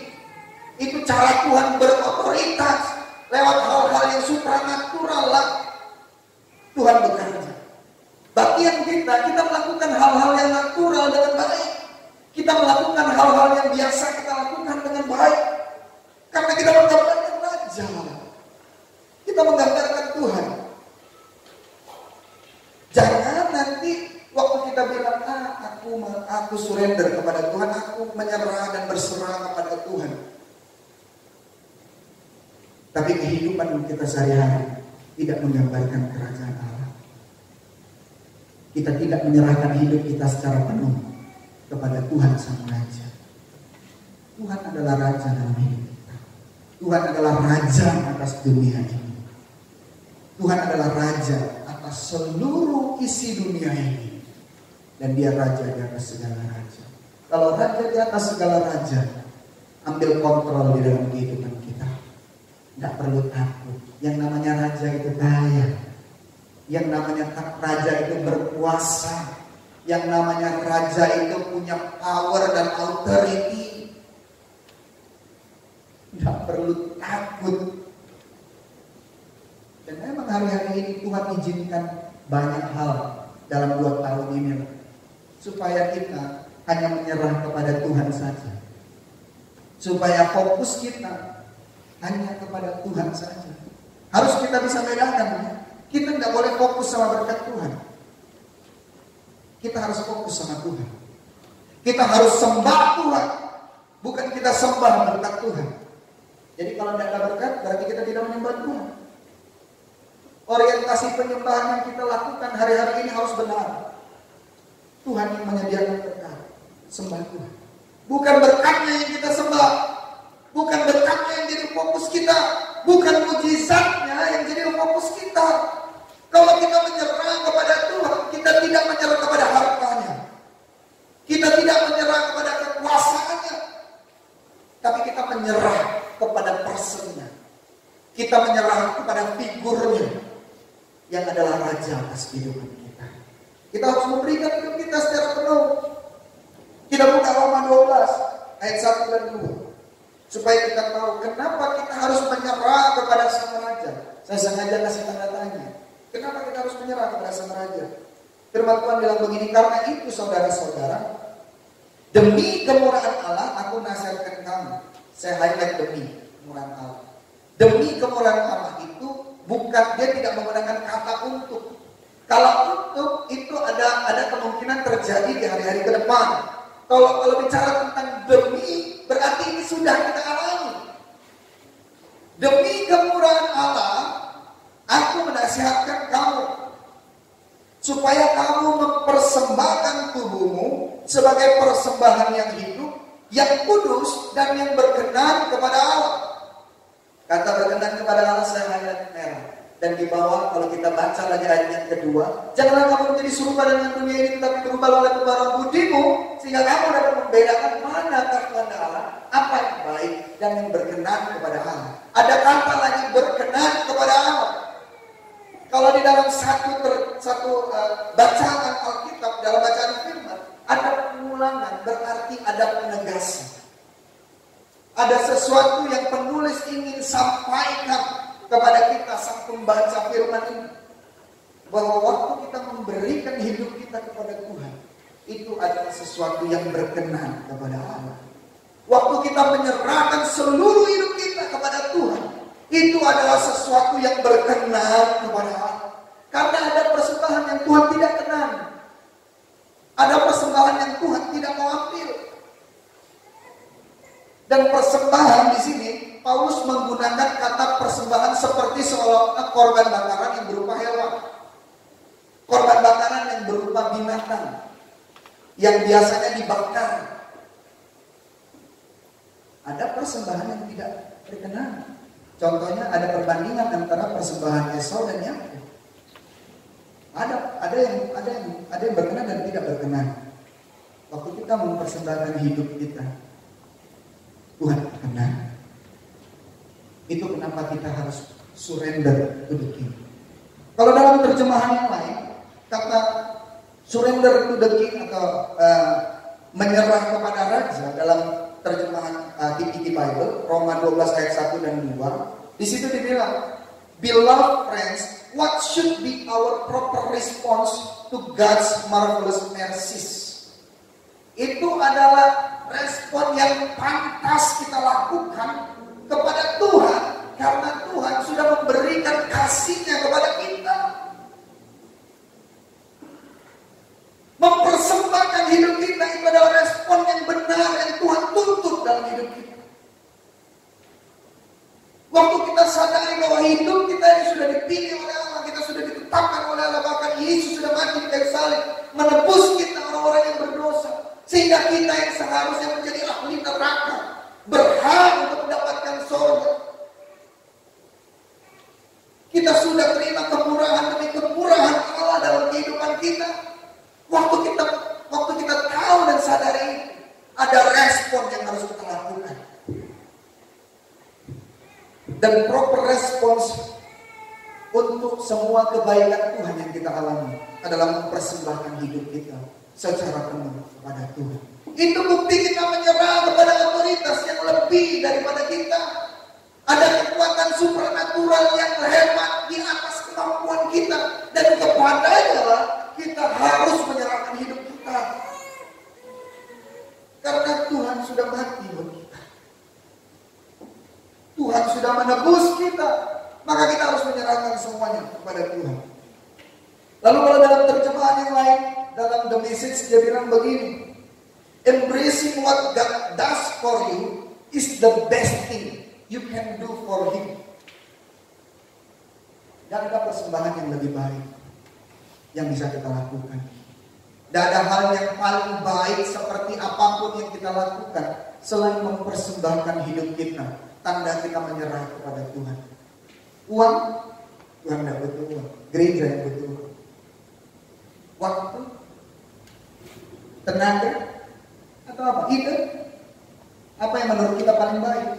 Itu cara Tuhan berotoritas. Lewat hal-hal yang supranatural lah Tuhan bekerja. Bagian kita melakukan hal-hal yang natural dengan baik. Kita melakukan hal-hal yang biasa kita lakukan dengan baik. Karena kita menggambarkan Raja. Kita menggambarkan Tuhan. Jangan nanti waktu kita bilang, aku surrender kepada Tuhan, aku menyerah dan berserah kepada Tuhan. Tapi kehidupan kita sehari-hari tidak menggambarkan kerajaan Allah. Kita tidak menyerahkan hidup kita secara penuh kepada Tuhan Sang Raja. Tuhan adalah Raja dalam hidup kita. Tuhan adalah Raja atas dunia ini. Tuhan adalah Raja atas seluruh isi dunia ini. Dan Dia Raja di atas segala raja. Kalau Raja di atas segala raja, ambil kontrol di dalam kehidupan kita. Tidak perlu takut. Yang namanya raja itu kaya. Yang namanya raja itu berkuasa. Yang namanya raja itu punya power dan authority. Tidak perlu takut. Dan memang hari-hari ini Tuhan izinkan banyak hal dalam 2 tahun ini. Supaya kita hanya menyerah kepada Tuhan saja. Supaya fokus kita hanya kepada Tuhan saja. Harus kita bisa bedakan. Kita tidak boleh fokus sama berkat Tuhan. Kita harus fokus sama Tuhan. Kita harus sembah Tuhan. Bukan kita sembah berkat Tuhan. Jadi kalau tidak ada berkat, berarti kita tidak menyembah Tuhan. Orientasi penyembahan yang kita lakukan hari-hari ini harus benar. Tuhan yang menyediakan berkat. Sembah Tuhan. Bukan berkatnya yang kita sembah. Bukan berkatnya yang jadi fokus kita. Bukan mujizatnya yang jadi fokus kita. Kalau kita menyerah kepada Tuhan, kita tidak menyerah kepada hartanya. Kita tidak menyerah kepada kekuasaannya. Tapi kita menyerah kepada personnya. Kita menyerah kepada figurnya. Yang adalah Raja atas kehidupan kita. Kita harus memberikan hidup kita secara penuh. Kita buka Roma 12 ayat 1 dan 2. Supaya kita tahu kenapa kita harus menyerah kepada Sang Raja. Saya sengaja kasih tanda tanya. Kenapa kita harus menyerah kepada Sang Raja? Firman Tuhan bilang begini, karena itu saudara-saudara, demi kemurahan Allah aku nasihatkan kamu. Saya highlight demi kemurahan Allah. Demi kemurahan Allah itu bukan, dia tidak menggunakan kata untuk. Kalau untuk itu ada kemungkinan terjadi di hari-hari ke depan. Kalau bicara tentang demi, berarti ini sudah kita alami. Demi kemurahan Allah, aku menasihatkan kamu supaya kamu mempersembahkan tubuhmu sebagai persembahan yang hidup, yang kudus dan yang berkenan kepada Allah. Kata berkenan kepada Allah saya highlight merah. Dan di bawah kalau kita baca lagi ayat yang kedua, janganlah kamu menjadi serupa dengan dunia ini, tetapi berubah oleh kebaruan budimu, sehingga kamu dapat membedakan manakah kehendak Allah, apa yang baik dan yang berkenan kepada Allah. Ada kata lagi berkenan kepada Allah. Kalau di dalam satu bacaan Alkitab, dalam bacaan firman, ada pengulangan, berarti ada penegasan. Ada sesuatu yang penulis ingin sampaikan kepada kita sang pembaca firman ini, bahwa waktu kita memberikan hidup kita kepada Tuhan, itu adalah sesuatu yang berkenan kepada Allah. Waktu kita menyerahkan seluruh hidup kita kepada Tuhan, itu adalah sesuatu yang berkenan kepada Allah. Karena ada persembahan yang Tuhan tidak kenan. Ada persembahan yang Tuhan tidak mau ambil. Dan persembahan di sini Paulus menggunakan kata persembahan seperti seolah korban bakaran yang berupa hewan. Korban bakaran yang berupa binatang yang biasanya dibakar. Ada persembahan yang tidak berkenan. Contohnya ada perbandingan antara persembahan Esau dan Yakub. Ada yang berkenan dan tidak berkenan. Waktu kita mempersembahkan hidup kita, Tuhan berkenan. Itu kenapa kita harus surrender to the King. Kalau dalam terjemahan yang lain, kata surrender to the King atau menyerah kepada raja dalam terjemahan TPT Bible, Roma 12 ayat 1 dan 2, di situ dibilang, beloved friends, what should be our proper response to God's marvelous mercies? Itu adalah respon yang pantas kita lakukan kepada Tuhan, karena Tuhan sudah memberikan kasih-Nya kepada kita. Mempersembahkan hidup kita itu adalah respon yang benar yang Tuhan tuntut dalam hidup kita. Waktu kita sadari bahwa hidup kita ini sudah dipilih oleh Allah, kita sudah ditetapkan oleh Allah, bahkan Yesus sudah mati di kayu salib menebus kita orang-orang yang berdosa, sehingga kita yang seharusnya menjadi ahli neraka berhak untuk mendapatkan surga. Kita sudah terima kemurahan demi kemurahan Allah dalam kehidupan kita. Waktu kita tahu dan sadari, ada respon yang harus kita lakukan. Dan proper response untuk semua kebaikan Tuhan yang kita alami adalah mempersembahkan hidup kita secara penuh kepada Tuhan. Itu bukti kita menyerah kepada otoritas yang lebih daripada kita. Ada kekuatan supranatural yang hebat di atas kemampuan kita, dan kepadanya lah kita harus menyerahkan hidup kita. Karena Tuhan sudah mati buat kita. Tuhan sudah menebus kita, maka kita harus menyerahkan semuanya kepada Tuhan. Lalu kalau dalam terjemahan yang lain, dalam The Message dia bilang begini, embracing what God does for you is the best thing you can do for Him. Dan ada persembahan yang lebih baik yang bisa kita lakukan. Dan ada hal yang paling baik seperti apapun yang kita lakukan selain mempersembahkan hidup kita. Tanda kita menyerah kepada Tuhan. Uang, Tuhan tidak butuh uang. Gereja yang butuh uang. Waktu, tenaga, atau apa? Ide, apa yang menurut kita paling baik?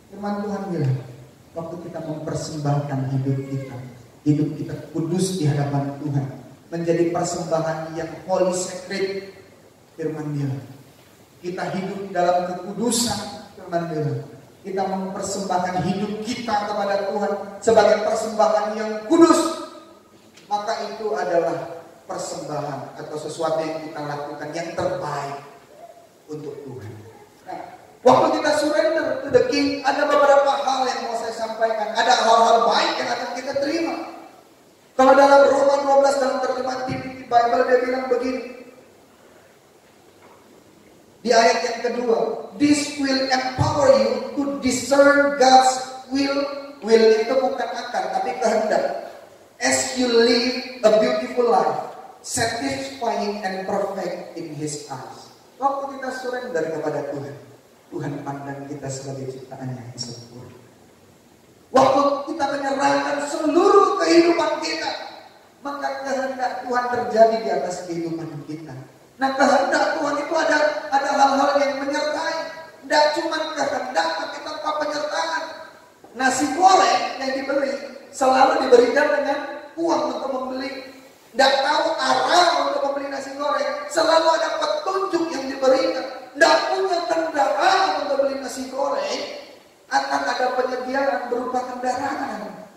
Firman Tuhan bilang, waktu kita mempersembahkan hidup kita kudus di hadapan Tuhan, menjadi persembahan yang holy sacred. Firman bilang, kita hidup dalam kekudusan. Firman bilang, kita mempersembahkan hidup kita kepada Tuhan sebagai persembahan yang kudus, maka itu adalah persembahan atau sesuatu yang kita lakukan yang terbaik untuk Tuhan. Nah, waktu kita surrender to the King, ada beberapa hal yang mau saya sampaikan. Ada hal-hal baik yang akan kita terima. Kalau dalam Roma 12 dalam terjemahan TPT Bible dia bilang begini, di ayat yang kedua, this will empower you to discern God's will. Will itu bukan akan, tapi kehendak. As you live a beautiful life, satisfying and perfect in His eyes. Waktu kita surrender kepada Tuhan, Tuhan pandang kita sebagai ciptaan yang sempurna. Waktu kita menyerahkan seluruh kehidupan kita, maka kehendak Tuhan terjadi di atas kehidupan kita. Nah, kehendak Tuhan itu ada hal-hal yang menyertai. Tidak cuma kehendak, tapi tanpa penyertaan. Nasi goreng yang dibeli selalu diberikan dengan uang untuk membeli. Tidak tahu arah untuk membeli nasi goreng, selalu ada petunjuk yang diberikan. Tidak punya kendaraan untuk beli nasi goreng, akan ada penyediaan berupa kendaraan.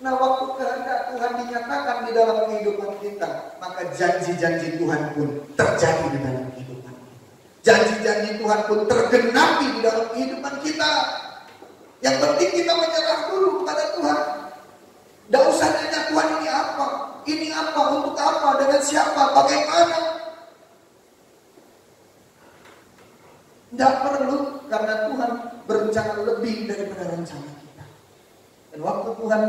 Nah, waktu kehendak Tuhan dinyatakan di dalam kehidupan kita, maka janji-janji Tuhan pun terjadi di dalam kehidupan kita. Janji-janji Tuhan pun tergenapi di dalam kehidupan kita. Yang penting kita menyerah dulu kepada Tuhan. Tidak usah nanya Tuhan ini apa, untuk apa, dengan siapa, bagaimana. Tidak perlu, karena Tuhan berencana lebih daripada rencana kita. Dan waktu Tuhan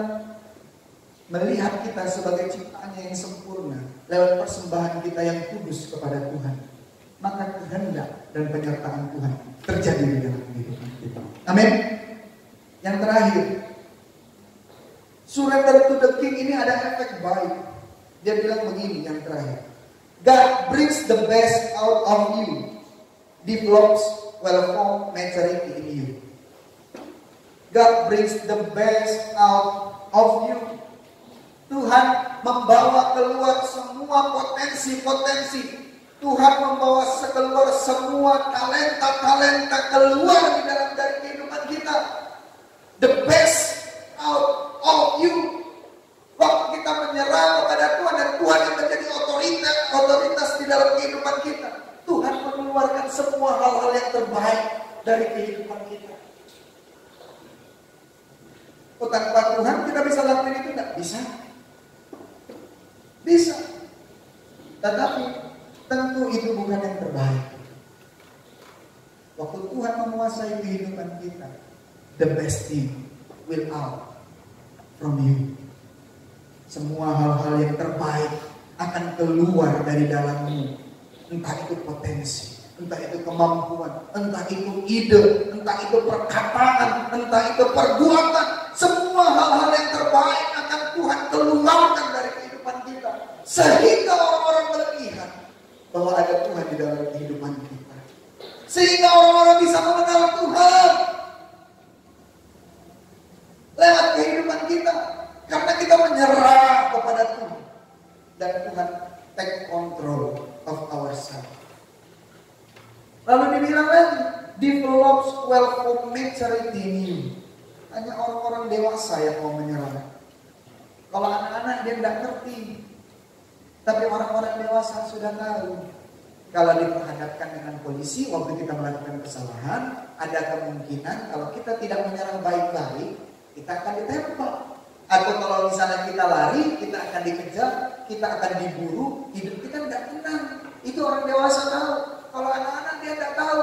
melihat kita sebagai ciptaannya yang sempurna lewat persembahan kita yang kudus kepada Tuhan, maka kehendak dan penyertaan Tuhan terjadi di dalam kehidupan kita. Amin. Yang terakhir, surrender to the King ini ada efek baik. Dia bilang begini yang terakhir, God brings the best out of you, develops well-formed maturity in you. God brings the best out of you. Tuhan membawa keluar semua potensi-potensi. Tuhan membawa keluar semua talenta-talenta keluar dari kehidupan kita. The best out of you. Waktu kita menyerah kepada Tuhan dan Tuhan yang menjadi otoritas di dalam kehidupan kita, Tuhan mengeluarkan semua hal-hal yang terbaik dari kehidupan kita. Tanpa Tuhan kita bisa lakukan itu enggak? Bisa. Bisa. Tetapi tentu itu bukan yang terbaik. Waktu Tuhan menguasai kehidupan kita, the best thing will out from you. Semua hal-hal yang terbaik akan keluar dari dalammu. Entah itu potensi, entah itu kemampuan, entah itu ide, entah itu perkataan, entah itu perbuatan. Semua hal-hal yang terbaik akan Tuhan keluarkan dari kehidupan kita. Sehingga orang-orang melihat bahwa ada Tuhan di dalam kehidupan kita. Sehingga orang-orang bisa mengenal Tuhan lewat kehidupan kita. Karena kita menyerah kepada Tuhan. Dan Tuhan take control of ourselves. Lalu dibilang lagi, develops well-formed maturity in you. Hanya orang-orang dewasa yang mau menyerah. Kalau anak-anak dia tidak ngerti. Tapi orang-orang dewasa sudah tahu. Kalau diperhadapkan dengan polisi waktu kita melakukan kesalahan, ada kemungkinan kalau kita tidak menyerah baik-baik, kita akan ditembak. Atau kalau misalnya kita lari, kita akan dikejar, kita akan diburu, hidup kita tidak tenang. Itu orang dewasa tahu. Kalau anak-anak dia tidak tahu.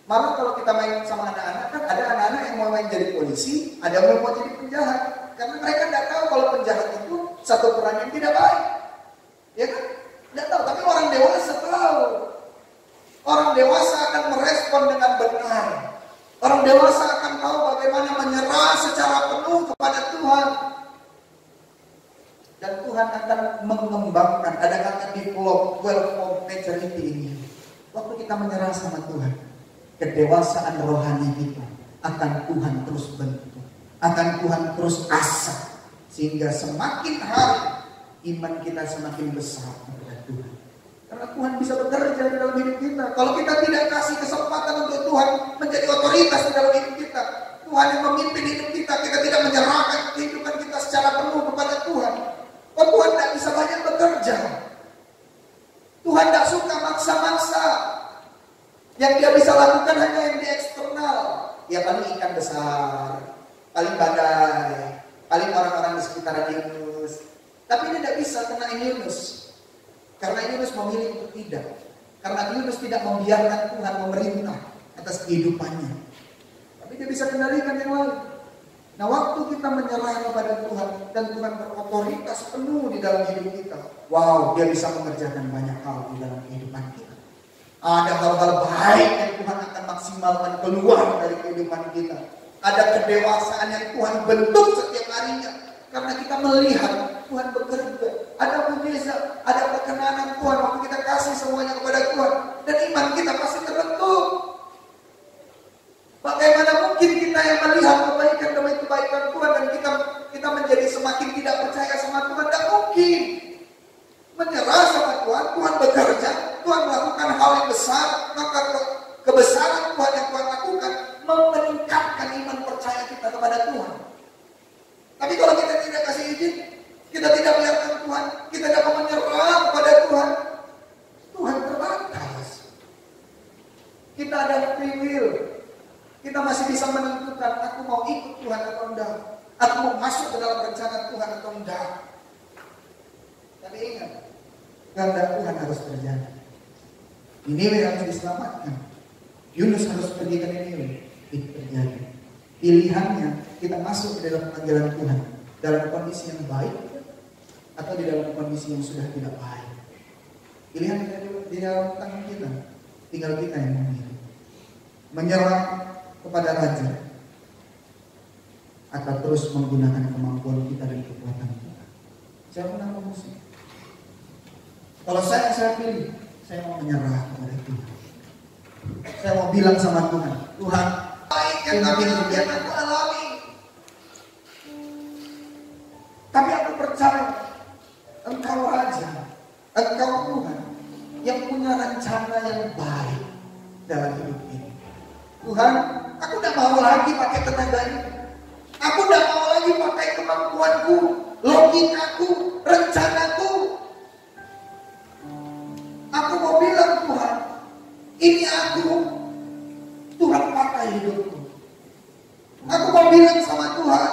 Malah kalau kita main sama anak-anak, kan ada anak-anak yang mau main jadi polisi, ada yang mau jadi penjahat. Karena mereka tidak tahu kalau penjahat itu satu peran yang tidak baik. Ya kan? Tidak tahu, tapi orang dewasa tahu. Orang dewasa akan merespon dengan benar. Orang dewasa akan tahu bagaimana menyerah secara penuh kepada Tuhan. Dan Tuhan akan mengembangkan, ada kata develop well-formed maturity ini. Waktu kita menyerah sama Tuhan, kedewasaan rohani kita akan Tuhan terus bentuk, akan Tuhan terus asah, sehingga semakin hari iman kita semakin besar kepada Tuhan. Karena Tuhan bisa bekerja di dalam hidup kita. Kalau kita tidak kasih kesempatan untuk Tuhan menjadi otoritas di dalam hidup kita, Tuhan yang memimpin hidup kita, kita tidak menyerahkan kehidupan kita secara penuh kepada Tuhan. Oh, Tuhan tidak bisa banyak bekerja. Tuhan tidak suka maksa-maksa. Yang dia bisa lakukan hanya yang di eksternal. Ya paling ikan besar, paling badai, paling orang-orang di sekitaran Yunus. Tapi dia tidak bisa kena Yunus. Karena Yunus memilih untuk tidak. Karena Yunus tidak membiarkan Tuhan memerintah atas kehidupannya. Tapi dia bisa kendalikan yang lain. Nah, waktu kita menyerah kepada Tuhan dan Tuhan berotoritas penuh di dalam hidup kita, wow, dia bisa mengerjakan banyak hal di dalam kehidupan kita. Ada hal-hal baik yang Tuhan akan maksimalkan keluar dari kehidupan kita. Ada kedewasaan yang Tuhan bentuk setiap harinya. Karena kita melihat Tuhan bekerja. Ada mujizat, ada perkenanan Tuhan waktu kita kasih semuanya kepada Tuhan. Dan iman kita pasti terbentuk. Bagaimana mungkin kita yang melihat kebaikan demi kebaikan Tuhan dan kita menjadi semakin tidak percaya sama Tuhan? Tidak mungkin. Menyerah sama Tuhan, Tuhan bekerja, Tuhan melakukan hal yang besar, maka kebesaran Tuhan yang Tuhan lakukan meningkatkan iman percaya kita kepada Tuhan. Tapi kalau kita tidak kasih izin, kita tidak biarkan Tuhan, kita tidak menyerah kepada Tuhan, Tuhan terbatas. Kita ada free will. Kita masih bisa menentukan, aku masuk dalam rencana Tuhan atau enggak. Tapi ingat, kehendak Tuhan harus terjadi. Niniwe harus diselamatkan. Yunus harus pergi ke Niniwe. Itu terjadi. Pilihannya kita masuk ke dalam panggilan Tuhan dalam kondisi yang baik atau di dalam kondisi yang sudah tidak baik. Pilihan di dalam tangan kita. Tinggal kita yang memilih. Menyerah kepada raja atau terus menggunakan kemampuan kita dan kekuatan kita. Saya menang musuh. Kalau saya pilih, saya mau menyerah kepada Tuhan. Saya mau bilang sama Tuhan, Tuhan, baik yang aku alami. Tapi aku percaya, Engkau Raja, Engkau Tuhan, yang punya rencana yang baik dalam hidup ini. Tuhan, aku tidak mau lagi pakai tenaga ini. Aku tidak mau lagi pakai kemampuanku, logikaku, rencanaku. Aku mau bilang Tuhan, ini aku. Tuhan pakai hidupku. Aku mau bilang sama Tuhan,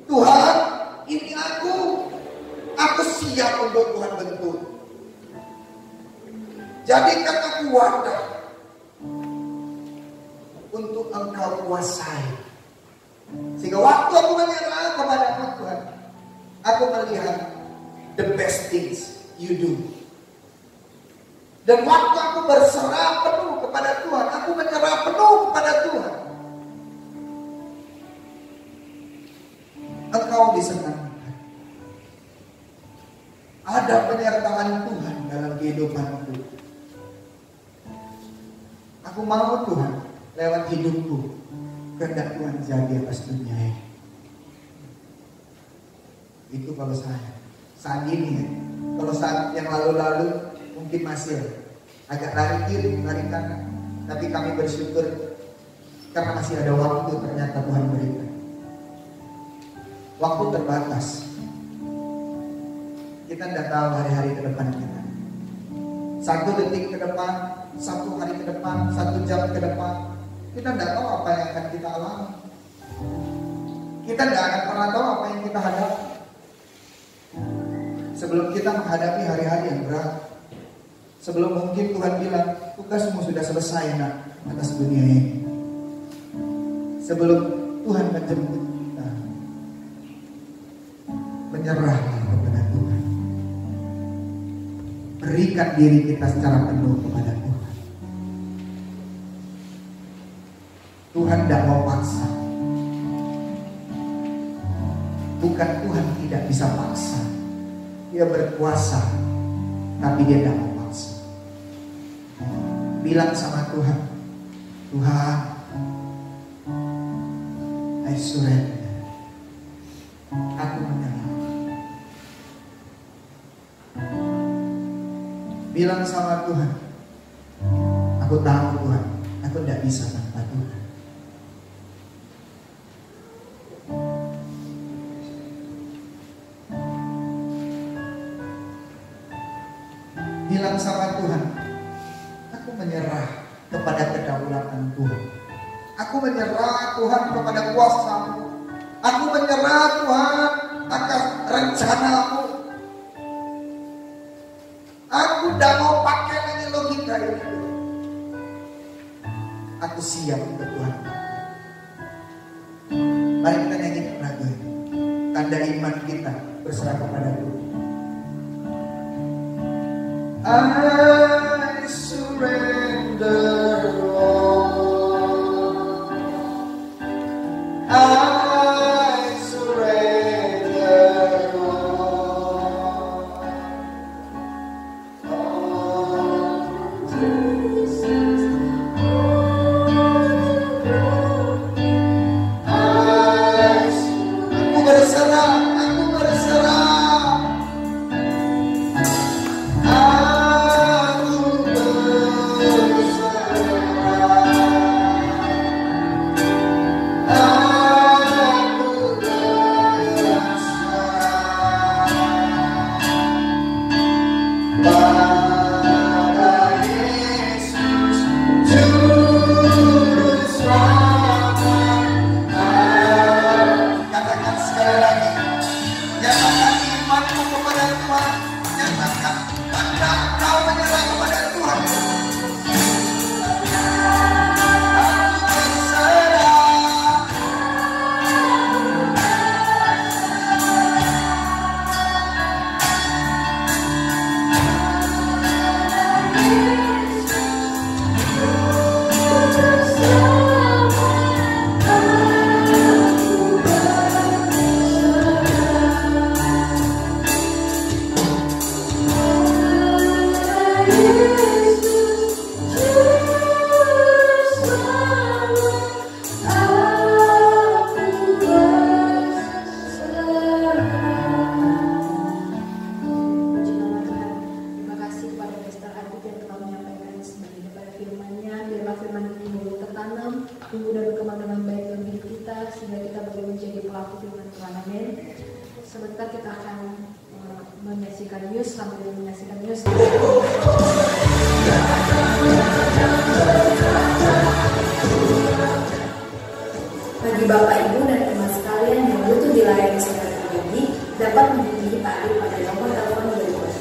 Tuhan, ini aku. Aku siap untuk Tuhan bentuk. Jadikan aku wadah untuk Engkau kuasai. Sehingga waktu aku menyerah kepada Tuhan, aku melihat the best things you do. Dan waktu aku berserah penuh kepada Tuhan, aku menyerah penuh kepada Tuhan, Engkau disenangkan. Ada penyertaan Tuhan dalam kehidupanku. Aku mau Tuhan lewat hidupku kehendak Tuhan jadi atas dunia ini. Itu kalau saya saat ini ya. Kalau saat yang lalu-lalu mungkin masih agak lari kiri, lari kanan. Tapi kami bersyukur karena masih ada waktu ternyata Tuhan berikan. Waktu terbatas. Kita tidak tahu hari-hari ke depan kita. 1 detik ke depan, 1 hari ke depan, 1 jam ke depan. Kita tidak tahu apa yang akan kita alami. Kita tidak akan pernah tahu apa yang kita hadapi. Sebelum kita menghadapi hari-hari yang berat, sebelum mungkin Tuhan bilang, tugasmu sudah selesai nak atas dunia ini. Sebelum Tuhan menjemput kita, menyerahlah kepada Tuhan. Berikan diri kita secara penuh kepada Tuhan. Tuhan tidak mau paksa. Bukan Tuhan tidak bisa paksa. Dia berkuasa, tapi dia tidak mau paksa. Bilang sama Tuhan, Tuhan, I surrender. Aku menyerah. Bilang sama Tuhan, aku tahu Tuhan, aku tidak bisa tanpa Tuhan. Bilang sama Tuhan, aku menyerah kepada kedaulatan Tuhan. Aku menyerah Tuhan kepada kuasa-Mu. Aku menyerah Tuhan atas rencana-Mu. Aku tidak mau pakai lagi logika ini. Aku siap untuk Tuhan. Mari kita nyanyikan lagu ini. Tanda iman kita berserah kepada Tuhan. I surrender all. I surrender all. Aku berserah, aku berserah. firman ini boleh tertanam, tumbuh dan berkembang dengan baik dalam hidup kita, sehingga kita boleh menjadi pelaku firman Tuhan. Amin. Sebentar kita akan menyaksikan news, sambil menyaksikan news. Bagi Bapak, Ibu, dan teman sekalian yang butuh dilayani secara pribadi, dapat menghubungi Pak Ari pada nomor telepon berikut.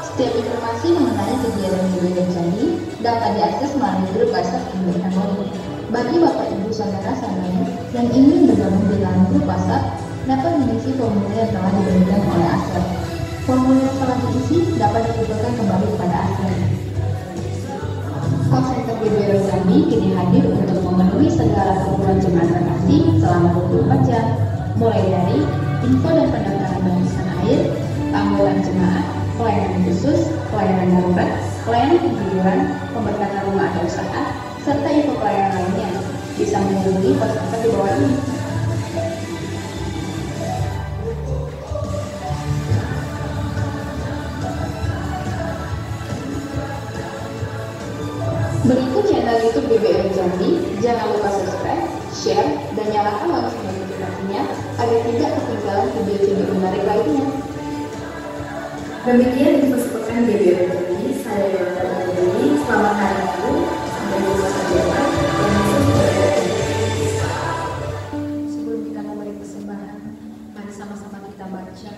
Setiap informasi mengenai kegiatan GBK Jambi dapat diakses melalui grup WhatsApp GBK Jambi. Bagi Bapak Ibu saudara-saudari yang ingin bergabung di dalam grup WhatsApp, dapat mengisi formulir yang telah diberikan oleh Asher. Formulir yang telah diisi dapat dikumpulkan kembali kepada Asher. Call Center GBK Jambi kini hadir untuk memenuhi segala keperluan jemaat terkasih selama 24 jam, mulai dari info dan pendaftaran barisan air, tanggungan jemaat, pelayanan khusus, pelayanan darurat, pelayanan hiburan, pemberkatan rumah atau usaha, serta info pelayanan lainnya. Bisa menghubungi pos kontak di bawah ini. Berikut channel YouTube GBR Jambi, jangan lupa subscribe, share, dan nyalakan lonceng notifikasinya agar tidak ketinggalan video-video menarik lainnya. Demikian info sepekan GBR Jambi. Saya Yolanda Dewi. Selamat hari Minggu. Sampai jumpa saja. Sebelum kita memberi persembahan, mari sama-sama kita baca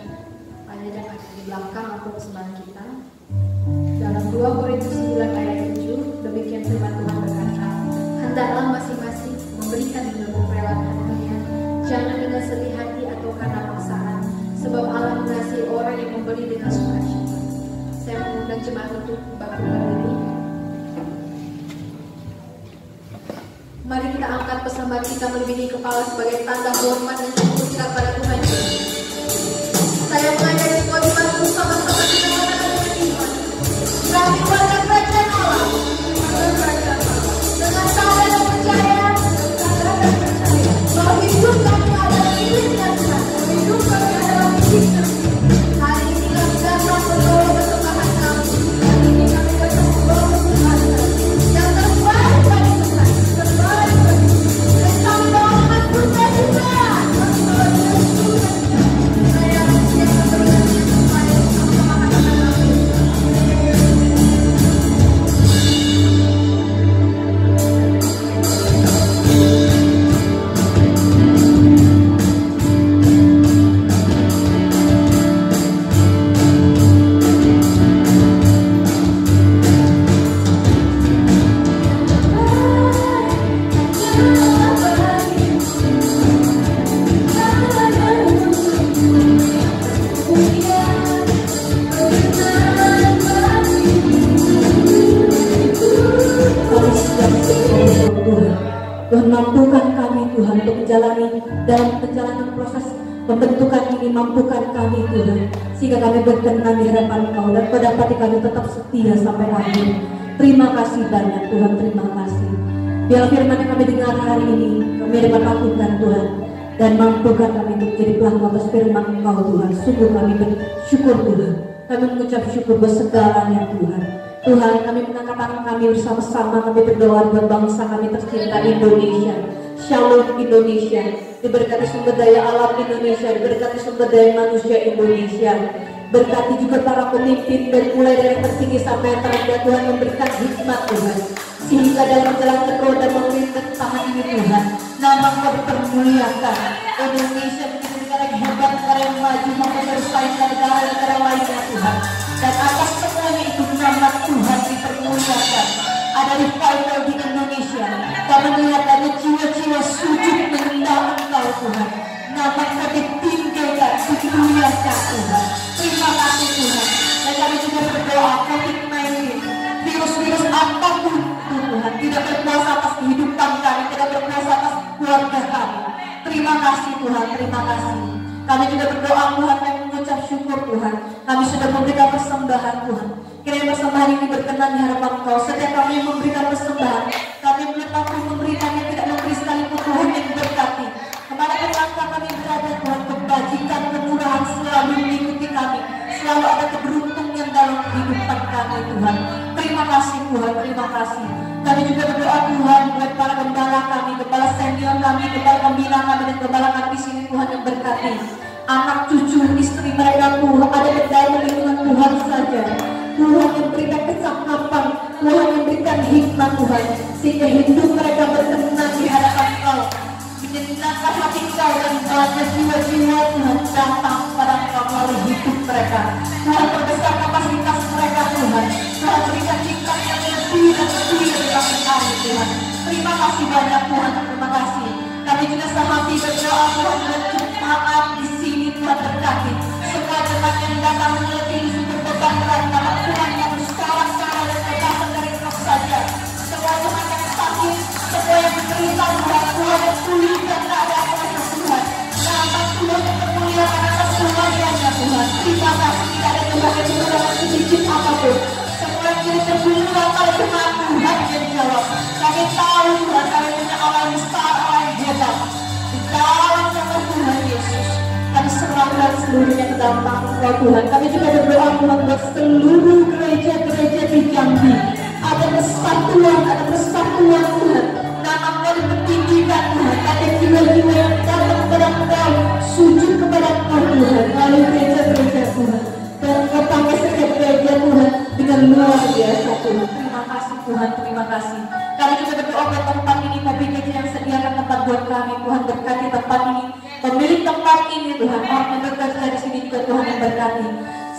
ayat yang ada di belakang atau persembahan kita. Dalam 2 Korintus 9 ayat 7, demikian firman Tuhan berkata, hendaklah masing-masing memberikan dengan kerelaan hatinya, jangan dengan sedih hati atau karena paksaan, sebab Allah mengasihi orang yang memberi dengan sukacita. Saya mengundang jemaat untuk bangkit berdiri. Mari kita angkat persembahan kita melebihi kepala sebagai tanda hormat dan syukur kita pada Tuhan Yesus. Saya mengajak semua jemaatku sama-sama kita mengatakan iman. Kami keluarga kerajaan Allah, dengan sadar dan percaya, bahwa hidup kami adalah miliknya Tuhan, hidup kami adalah miliknya. Hari ini kami datang membawa persembahan kami, hari ini kami datang membawa persembahan kami yang terbaik bagi Tuhan, terbaik bagi Tuhan. Dan kami bawakan puja juga, kami bawakan puja. Saya siap memberikan yang terbaik sama-sama katakan amin. Tuhan, mampukan kami Tuhan untuk menjalani dalam perjalanan proses pembentukan ini, mampukan kami Tuhan, sehingga kami berkenan di hadapan Kau dan Kau dapati kami tetap setia sampai akhir. Terima kasih banyak Tuhan, terima kasih. Biar firman yang kami dengar hari ini kami dapat lakukan Tuhan, dan mampukan kami untuk menjadi pelaku atas firman Kau Tuhan. Sungguh kami bersyukur Tuhan, kami mengucap syukur buat segalanya Tuhan. Tuhan, kami mengangkat tangan kami bersama-sama, kami berdoa buat bangsa kami tercinta Indonesia. Shalom Indonesia, diberkati sumber daya alam Indonesia, diberkati sumber daya manusia Indonesia. Berkati juga para pemimpin dari mulai dari tertinggi sampai yang terendah Tuhan, memberikan hikmat Tuhan, sehingga dalam menjalankan roda pemerintahan ini Tuhan, nama Kau dipermuliakan. Indonesia menjadi negara yang hebat, negara yang maju, mampu bersaing dengan negara-negara lainnya Tuhan. Dan atas semuanya itu nama Tuhan dipermuliakan. Ada revival di Indonesia. Kami melihat ada jiwa-jiwa sujud menyembah Engkau Tuhan. Nama Kau ditinggikan, dimuliakan Tuhan. Terima kasih Tuhan. Dan kami juga berdoa COVID-19, virus-virus apapun Tuhan, tidak berkuasa atas kehidupan kami, tidak berkuasa atas keluarga kami. Terima kasih Tuhan, terima kasih. Kami juga berdoa Tuhan dan mengucap syukur Tuhan. Kami sudah memberikan persembahan Tuhan. Kiranya persembahan ini berkenan di hadapan Kau. Setiap kami yang memberikan persembahan, kami mampu memberikan yang tidak memberi sekalipun Tuhan yang Tuhan. Terima kasih Tuhan, terima kasih. Kami juga berdoa Tuhan buat para gembala kami, gembala senior kami, gembala pembina kami, dan gembala kami di sini Tuhan yang berkati. Anak cucu, istri mereka Tuhan, ada di dalam lindungan Tuhan saja. Tuhan yang berikan kecakapan, Tuhan yang berikan hikmat Tuhan, sehingga hidup mereka berkenan di hadapan Kau. Menyenangkan hati Kau dan banyak jiwa-jiwa Tuhan datang kepada Kau melalui hidup mereka. Tuhan perbesar kapasitas mereka Tuhan. Tuhan berikan hikmat yang lebih dan lebih dari kami Tuhan. Terima kasih banyak Tuhan, terima kasih. Kami juga sehati berdoa Tuhan dan jemaat di sini Tuhan berkati. Semua jemaat yang datang melebihi sumber beban berat karena Tuhan yang bersalah-salah dan berkata dari Kau saja. Semua jemaat yang sakit, semua yang menderita Tuhan, Tuhan yang pulih dan tak ada apa-apa Tuhan. Nama Tuhan yang termuliakan atas semuanya Tuhan. Terima kasih, tidak ada jemaat yang dalam sedikit apapun. Semua yang jadi terbunuh oleh jemaat Tuhan yang jawab. Kami tahu Tuhan, kami punya Allah yang besar, Allah yang hebat. Di dalam nama Tuhan Yesus, kami serahkan seluruhnya ke dalam tangan Kau Tuhan. Kami juga berdoa Tuhan buat seluruh gereja-gereja di Jambi. Ada persatuan Tuhan. Nama Kau dipertinggikan Tuhan. Ada jiwa-jiwa yang datang kepada Kau, sujud kepada Kau Tuhan. Melalui gereja-gereja Tuhan. Dan Kau pakai setiap gereja Tuhan dengan luar biasa Tuhan. Terima kasih Tuhan, terima kasih. Kami juga berdoa buat tempat ini, PBKJ yang sediakan tempat buat kami. Tuhan berkati tempat ini, pemilik tempat ini Tuhan. Orang yang bekerja di sini juga Tuhan yang berkati.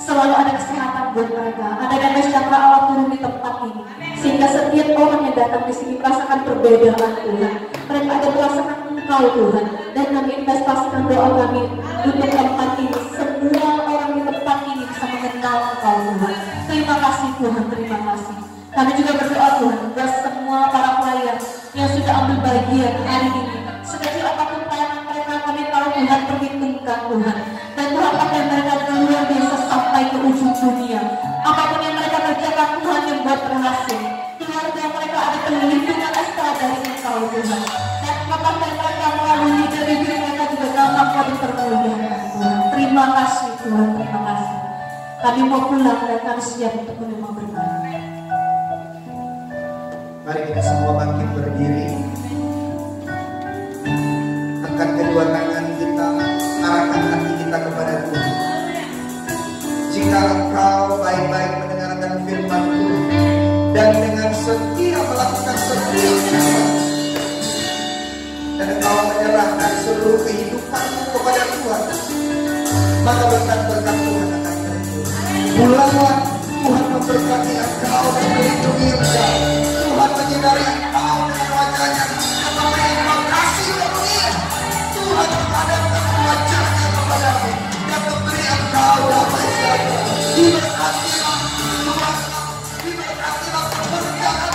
Selalu ada kesehatan buat mereka. Ada damai sejahtera Allah turun di tempat ini, sehingga setiap orang yang datang di sini merasakan perbedaan Tuhan. Mereka ada merasakan Engkau Tuhan. Dan kami investasikan doa kami untuk tempat ini. Semua orang di tempat ini bisa mengenal Engkau Tuhan. Terima kasih Tuhan, terima kasih. Kami juga berdoa Tuhan buat semua para pelayan yang sudah ambil bagian hari ini. Sekecil apapun pelayanan mereka, kami tahu Tuhan perhitungkan Tuhan. Dan Tuhan pakai mereka dengan luar biasa sampai ke ujung dunia. Apapun yang mereka kerjakan Tuhan yang buat berhasil. Keluarga mereka ada perlindungan ekstra dari Engkau Tuhan. Dan pakai mereka melalui dari diri mereka juga dalam Kau dipermuliakan Tuhan. Terima kasih Tuhan, terima kasih. Kami mau pulang dan kami siap untuk menerima berkat. Mari kita semua bangkit berdiri. Angkat kedua tangan kita, arahkan hati kita kepada Tuhan. Jika engkau baik-baik mendengarkan firman Tuhan dan dengan setia melakukan setiap cara, dan engkau menyerahkan seluruh kehidupanmu kepada Tuhan, maka berkat-berkat Tuhan akan terjun. Pulanglah, Tuhan memberkati engkau dan melindungi engkau. Tuhan menyinari engkau dengan wajahnya dan memberikan kasih karunia. Tuhan menghadapkan wajahnya kepadamu dan memberi engkau damai sejahtera. Diberkatilah Tuhan, diberkatilah keberkahan